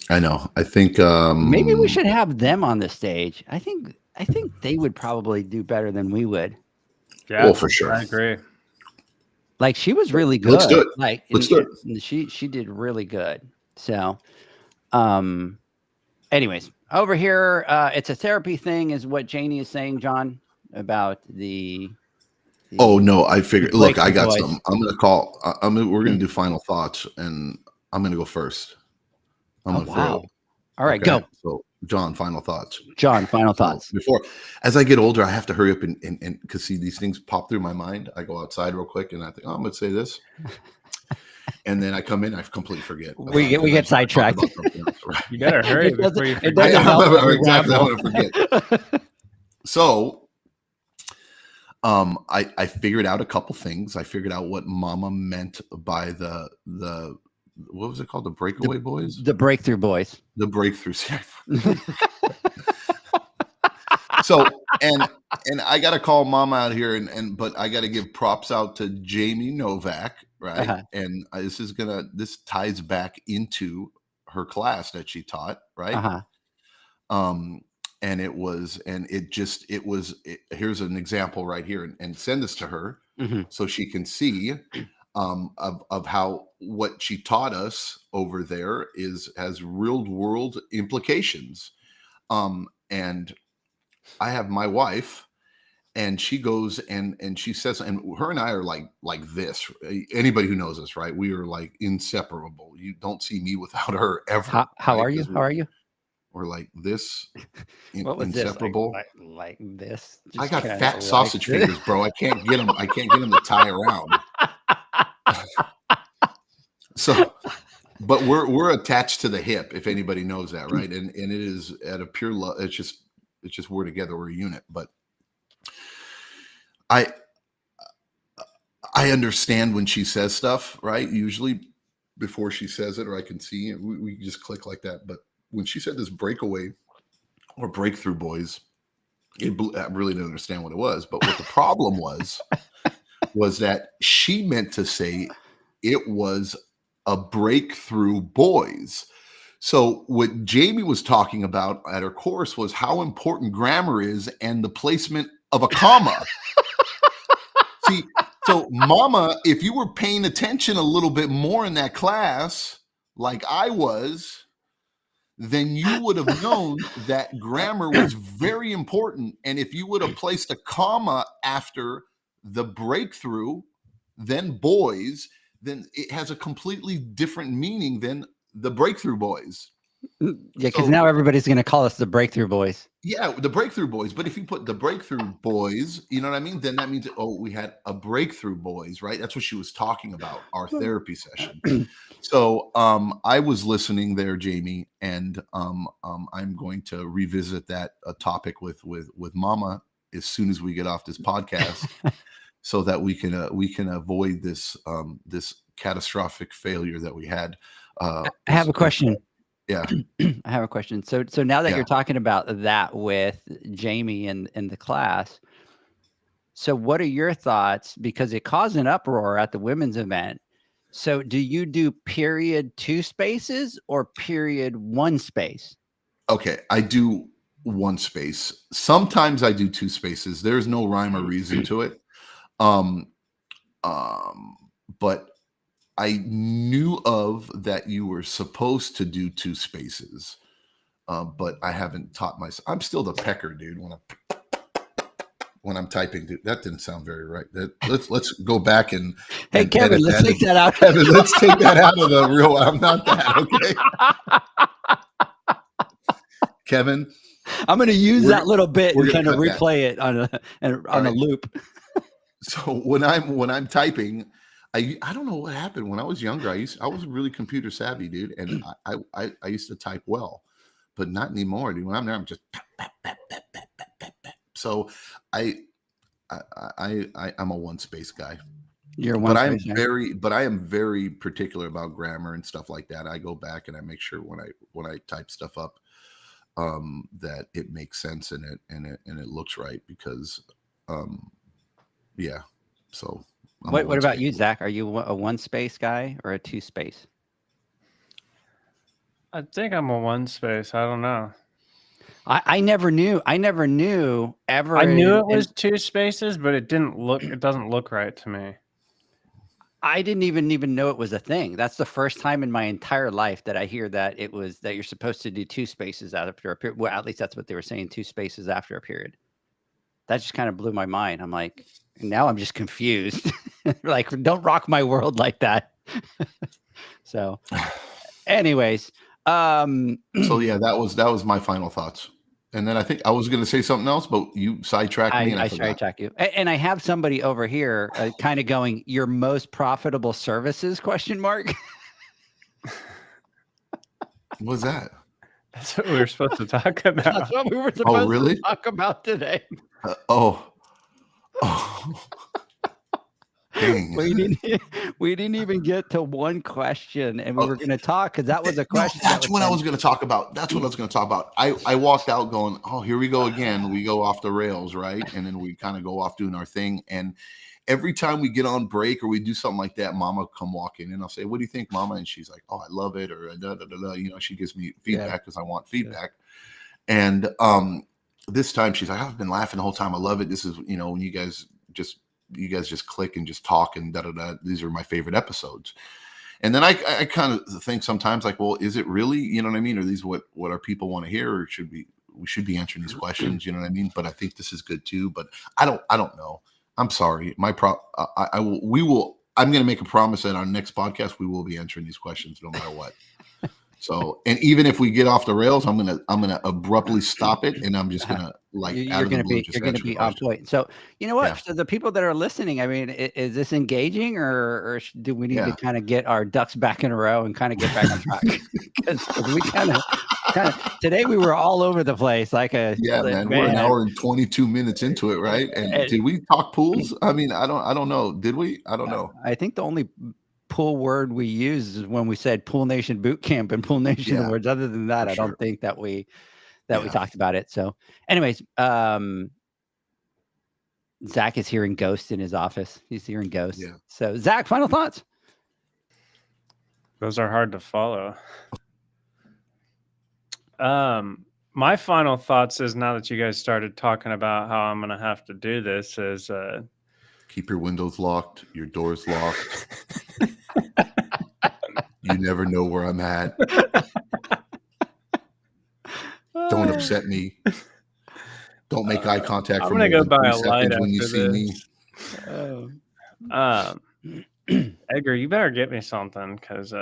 I know. I think maybe we should have them on the stage. I think they would probably do better than we would. Yeah, well, for sure. I agree. Like, she was really good. Let's do it. Like, let's do it. She did really good. So, anyways, over here, it's a therapy thing, is what Janie is saying, John, about the oh no, I figured. Look, I got something. I'm gonna call. We're gonna do final thoughts, and I'm gonna go first. Wow. All right, go. So, John, final thoughts. John, final thoughts. Before, as I get older, I have to hurry up and because see, these things pop through my mind. I go outside real quick, and I think, I'm gonna say this, and then I come in, I completely forget. We get sidetracked. Right. You better hurry before you forget. Exactly, I want to forget. So. I figured out a couple things. I figured out what Mama meant by the what was it called? The Breakaway Boys? The Breakthrough Boys. The Breakthrough. So, and I got to call Mama out here, but I got to give props out to Jamie Novak, right? Uh-huh. And this ties back into her class that she taught, right? Uh-huh. And here's an example right here, and send this to her so she can see of how what she taught us over there has real world implications. And I have my wife, and she goes and she says, and her and I are like this. Anybody who knows us, right? We are like inseparable. You don't see me without her ever. How are you? How are you? Or like this, inseparable. This? Like this. I got fat sausage fingers, bro. I can't get them to tie around. So, but we're attached to the hip, if anybody knows that, right? And it is at a pure love. It's just we're together. We're a unit. But I understand when she says stuff, right? Usually before she says it, or I can see it, we just click like that. But when she said this breakaway or breakthrough boys, I really didn't understand what it was. But what the problem was that she meant to say it was a breakthrough boys. So what Jamie was talking about at her course was how important grammar is and the placement of a comma. See, so Mama, if you were paying attention a little bit more in that class, like I was, then you would have known that grammar was very important. And if you would have placed a comma after the breakthrough, then boys, then it has a completely different meaning than the breakthrough boys. Yeah, because now everybody's going to call us the Breakthrough Boys. Yeah, the Breakthrough Boys. But if you put the Breakthrough Boys, you know what I mean? Then that means, we had a Breakthrough Boys, right? That's what she was talking about, our therapy session. So I was listening there, Jamie, and I'm going to revisit that topic with Mama as soon as we get off this podcast, so that we can avoid this this catastrophic failure that we had. I have a question. Yeah. I have a question. So now that you're talking about that with Jamie and the class, so what are your thoughts? Because it caused an uproar at the women's event. So do you do period 2 spaces or period 1 space? Okay, I do 1 space. Sometimes I do 2 spaces. There's no rhyme or reason to it. But I knew of that you were supposed to do 2 spaces, but I haven't taught myself. I'm still the pecker, dude. When I'm typing, dude, that didn't sound very right. Let's go back and hey, Kevin, let's take that out. Kevin, let's take that out of the real. I'm not that, okay? Kevin, I'm going to use that little bit and kind of replay it on a loop. So when I'm typing, I don't know what happened when I was younger. I was really computer savvy, dude, and I used to type well, but not anymore, dude. When I'm there, I'm just so I'm a 1 space guy. You're one, but I am very particular about grammar and stuff like that. I go back and I make sure when I type stuff up, that it makes sense and it looks right, because yeah. So what about you, Zach? Are you a 1 space guy or a 2 space? I think I'm a 1 space. I don't know. I never knew ever. I knew it was 2 spaces, but it doesn't look right to me. I didn't even know it was a thing. That's the first time in my entire life that I hear that that you're supposed to do 2 spaces after a period. Well, at least that's what they were saying, 2 spaces after a period. That just kind of blew my mind. I'm like, now I'm just confused. Like, don't rock my world like that. So anyways, so yeah, that was my final thoughts. And then I think I was going to say something else, but you sidetracked me. I sidetracked you. And I have somebody over here kind of going, your most profitable services, ? What was that? That's what we were supposed to talk about. That's what we were supposed to talk about today. Dang. We didn't even get to one question, and we were going to talk because that was a question. No, that's what I was going to talk about. I walked out going, oh, here we go again. We go off the rails, right? And then we kind of go off doing our thing. And every time we get on break or we do something like that, Mama come walk in and I'll say, what do you think, Mama? And she's like, oh, I love it. Or da, da, da, da. You know, she gives me feedback because I want feedback. And this time she's like, I've been laughing the whole time. I love it. This is, you know, when you guys just click and just talk and da da da. These are my favorite episodes. And then I kind of think sometimes like, well, is it really? You know what I mean? Are these what our people want to hear, or we should be answering these questions? You know what I mean? But I think this is good too. But I don't know. I'm sorry. I'm going to make a promise that on our next podcast we will be answering these questions no matter what. So, and even if we get off the rails, I'm gonna abruptly stop it, and I'm just gonna you're gonna be on point. So, you know what? Yeah. So the people that are listening, I mean, is this engaging, or do we need to kind of get our ducks back in a row and kind of get back on track? Because we kind of today we were all over the place, man. We're an hour and 22 minutes into it, right? And did we talk pools? I mean, I don't know. Did we? I don't know. I think the only pool word we used is when we said Pool Nation Boot Camp and Pool Nation Awards. Other than that, I don't think that we talked about it. So anyways, Zach is hearing ghosts in his office. He's hearing ghosts. Yeah. So Zach, final thoughts. Those are hard to follow. My final thoughts is, now that you guys started talking about how I'm going to have to do this, is keep your windows locked, your doors locked. You never know where I'm at. Don't upset me. Don't make eye contact. I'm gonna go buy a light when you see me. Edgar, you better get me something, because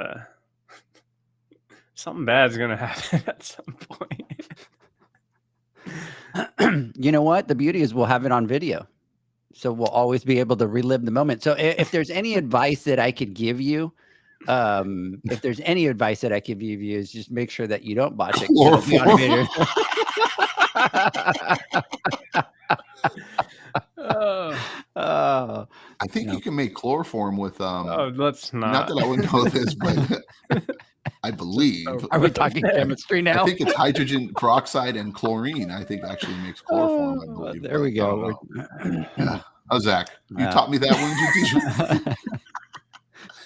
Something bad's gonna happen at some point. You know what? The beauty is we'll have it on video. So we'll always be able to relive the moment. So if there's any advice that I could give you, is just make sure that you don't botch it. I think you can make chloroform with let's not. Not that I would know this, but I believe. Are we talking chemistry now? I think it's hydrogen peroxide and chlorine. I think actually makes chloroform. I believe. There we go. Yeah. Oh, Zach, you taught me that when you teach me.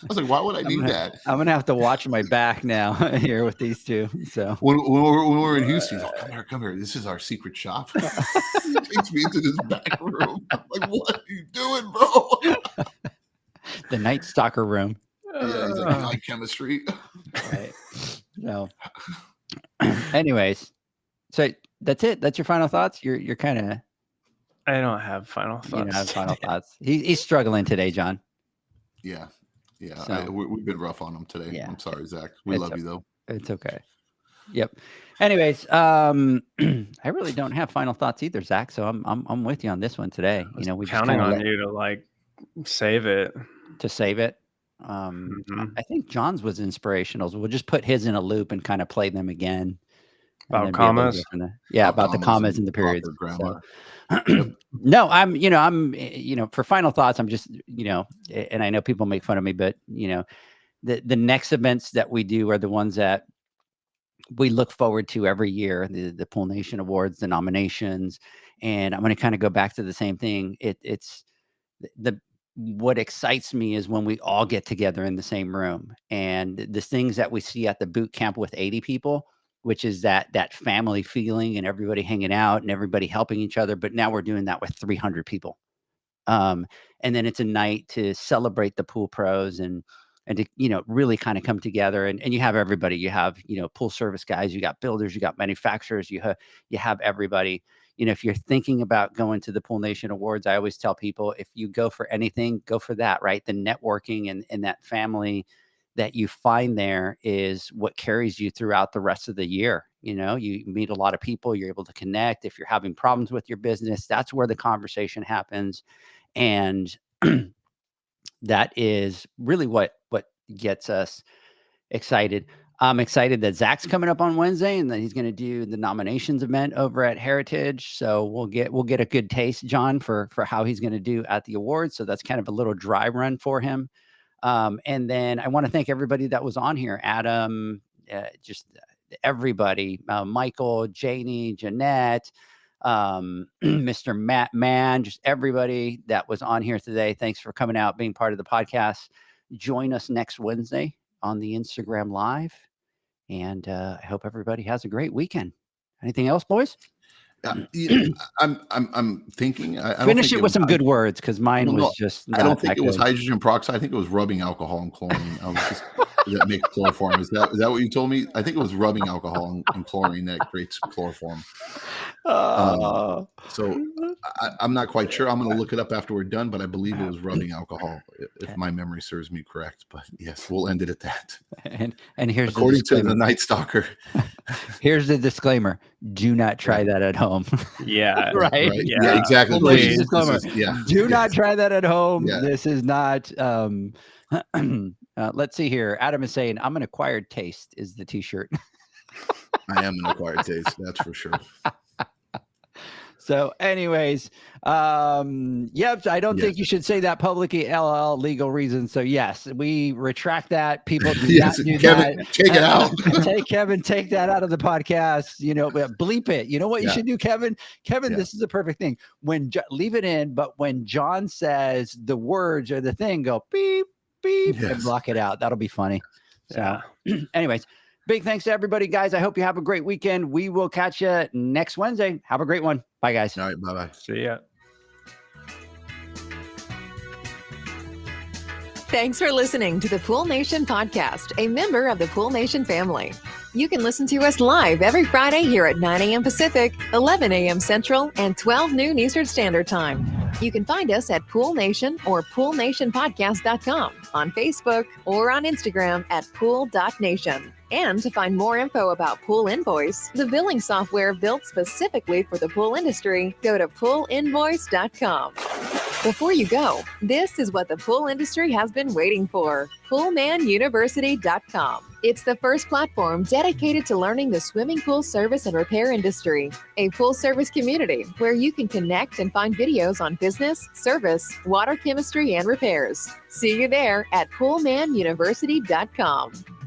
I was like, why would I need that? I'm gonna have to watch my back now here with these two. So when we're in Houston, he's like, come here. This is our secret shop. He takes me into this back room. I'm like, what are you doing, bro? The Night Stalker room. Yeah, he's like, night chemistry. Right. No. Anyways, so that's it. That's your final thoughts. You're kind of. I don't have final thoughts. You don't have final thoughts. He's struggling today, John. Yeah. So, we've been rough on him today. Yeah. I'm sorry, Zach. We love you though. It's okay. Yep. Anyways, I really don't have final thoughts either, Zach. So I'm with you on this one today. You know, we counting on you to like save it. To save it. I think John's was inspirational. So we'll just put his in a loop and kind of play them again. About commas. About the commas and the periods. No, I'm for final thoughts, I'm just, and I know people make fun of me, but the next events that we do are the ones that we look forward to every year, the Pool Nation Awards, the nominations. And I'm going to kind of go back to the same thing. What excites me is when we all get together in the same room, and the things that we see at the boot camp with 80 people, which is that family feeling and everybody hanging out and everybody helping each other. But now we're doing that with 300 people. And then it's a night to celebrate the pool pros and to, really kind of come together and you have everybody. You have, pool service guys, you got builders, you got manufacturers, you have everybody. If you're thinking about going to the Pool Nation Awards, I always tell people, if you go for anything, go for that, right? The networking and that family that you find there is what carries you throughout the rest of the year. You meet a lot of people, you're able to connect. If you're having problems with your business, that's where the conversation happens. And that is really what gets us excited. I'm excited that Zach's coming up on Wednesday and that he's going to do the nominations event over at Heritage. So we'll get a good taste, John, for how he's going to do at the awards. So that's kind of a little dry run for him. And then I want to thank everybody that was on here. Adam, just everybody, Michael, Janie, Jeanette, Mr. Matt Mann, just everybody that was on here today. Thanks for coming out, being part of the podcast. Join us next Wednesday on the Instagram Live. And I hope everybody has a great weekend. Anything else, boys? I'm thinking. I Finish it with some good words, because mine was just. I don't think it was hydrogen peroxide. I think it was rubbing alcohol and chlorine. That makes chloroform. Is that what you told me? I think it was rubbing alcohol and chlorine that creates chloroform. So I'm not quite sure. I'm going to look it up after we're done, but I believe it was rubbing alcohol, if my memory serves me correct. But yes, we'll end it at that. And here's according to the Night Stalker. Here's the disclaimer: do not try that at home. Yeah, right. Yeah, exactly. Do not try that at home. Yeah. This is not. Let's see here. Adam is saying, "I'm an acquired taste." Is the T-shirt? I am an acquired taste. That's for sure. So anyways, yep, I don't think you should say that publicly, LL, legal reasons. So yes, we retract that. People do not do Kevin, that. Take it out. Take that out of the podcast, bleep it. You know what you should do, Kevin? This is the perfect thing. Leave it in, but when John says the words or the thing, go beep, beep, and block it out. That'll be funny. So anyways, big thanks to everybody, guys. I hope you have a great weekend. We will catch you next Wednesday. Have a great one. Bye, guys. All right. Bye-bye. See ya. Thanks for listening to the Pool Nation podcast, a member of the Pool Nation family. You can listen to us live every Friday here at 9 a.m. Pacific, 11 a.m. Central, and 12 noon Eastern Standard Time. You can find us at Pool Nation or PoolNationPodcast.com, on Facebook, or on Instagram at pool.nation. And to find more info about Pool Invoice, the billing software built specifically for the pool industry, go to poolinvoice.com. Before you go, this is what the pool industry has been waiting for. Poolmanuniversity.com. It's the first platform dedicated to learning the swimming pool service and repair industry, a full service community where you can connect and find videos on business, service, water chemistry, and repairs. See you there at poolmanuniversity.com.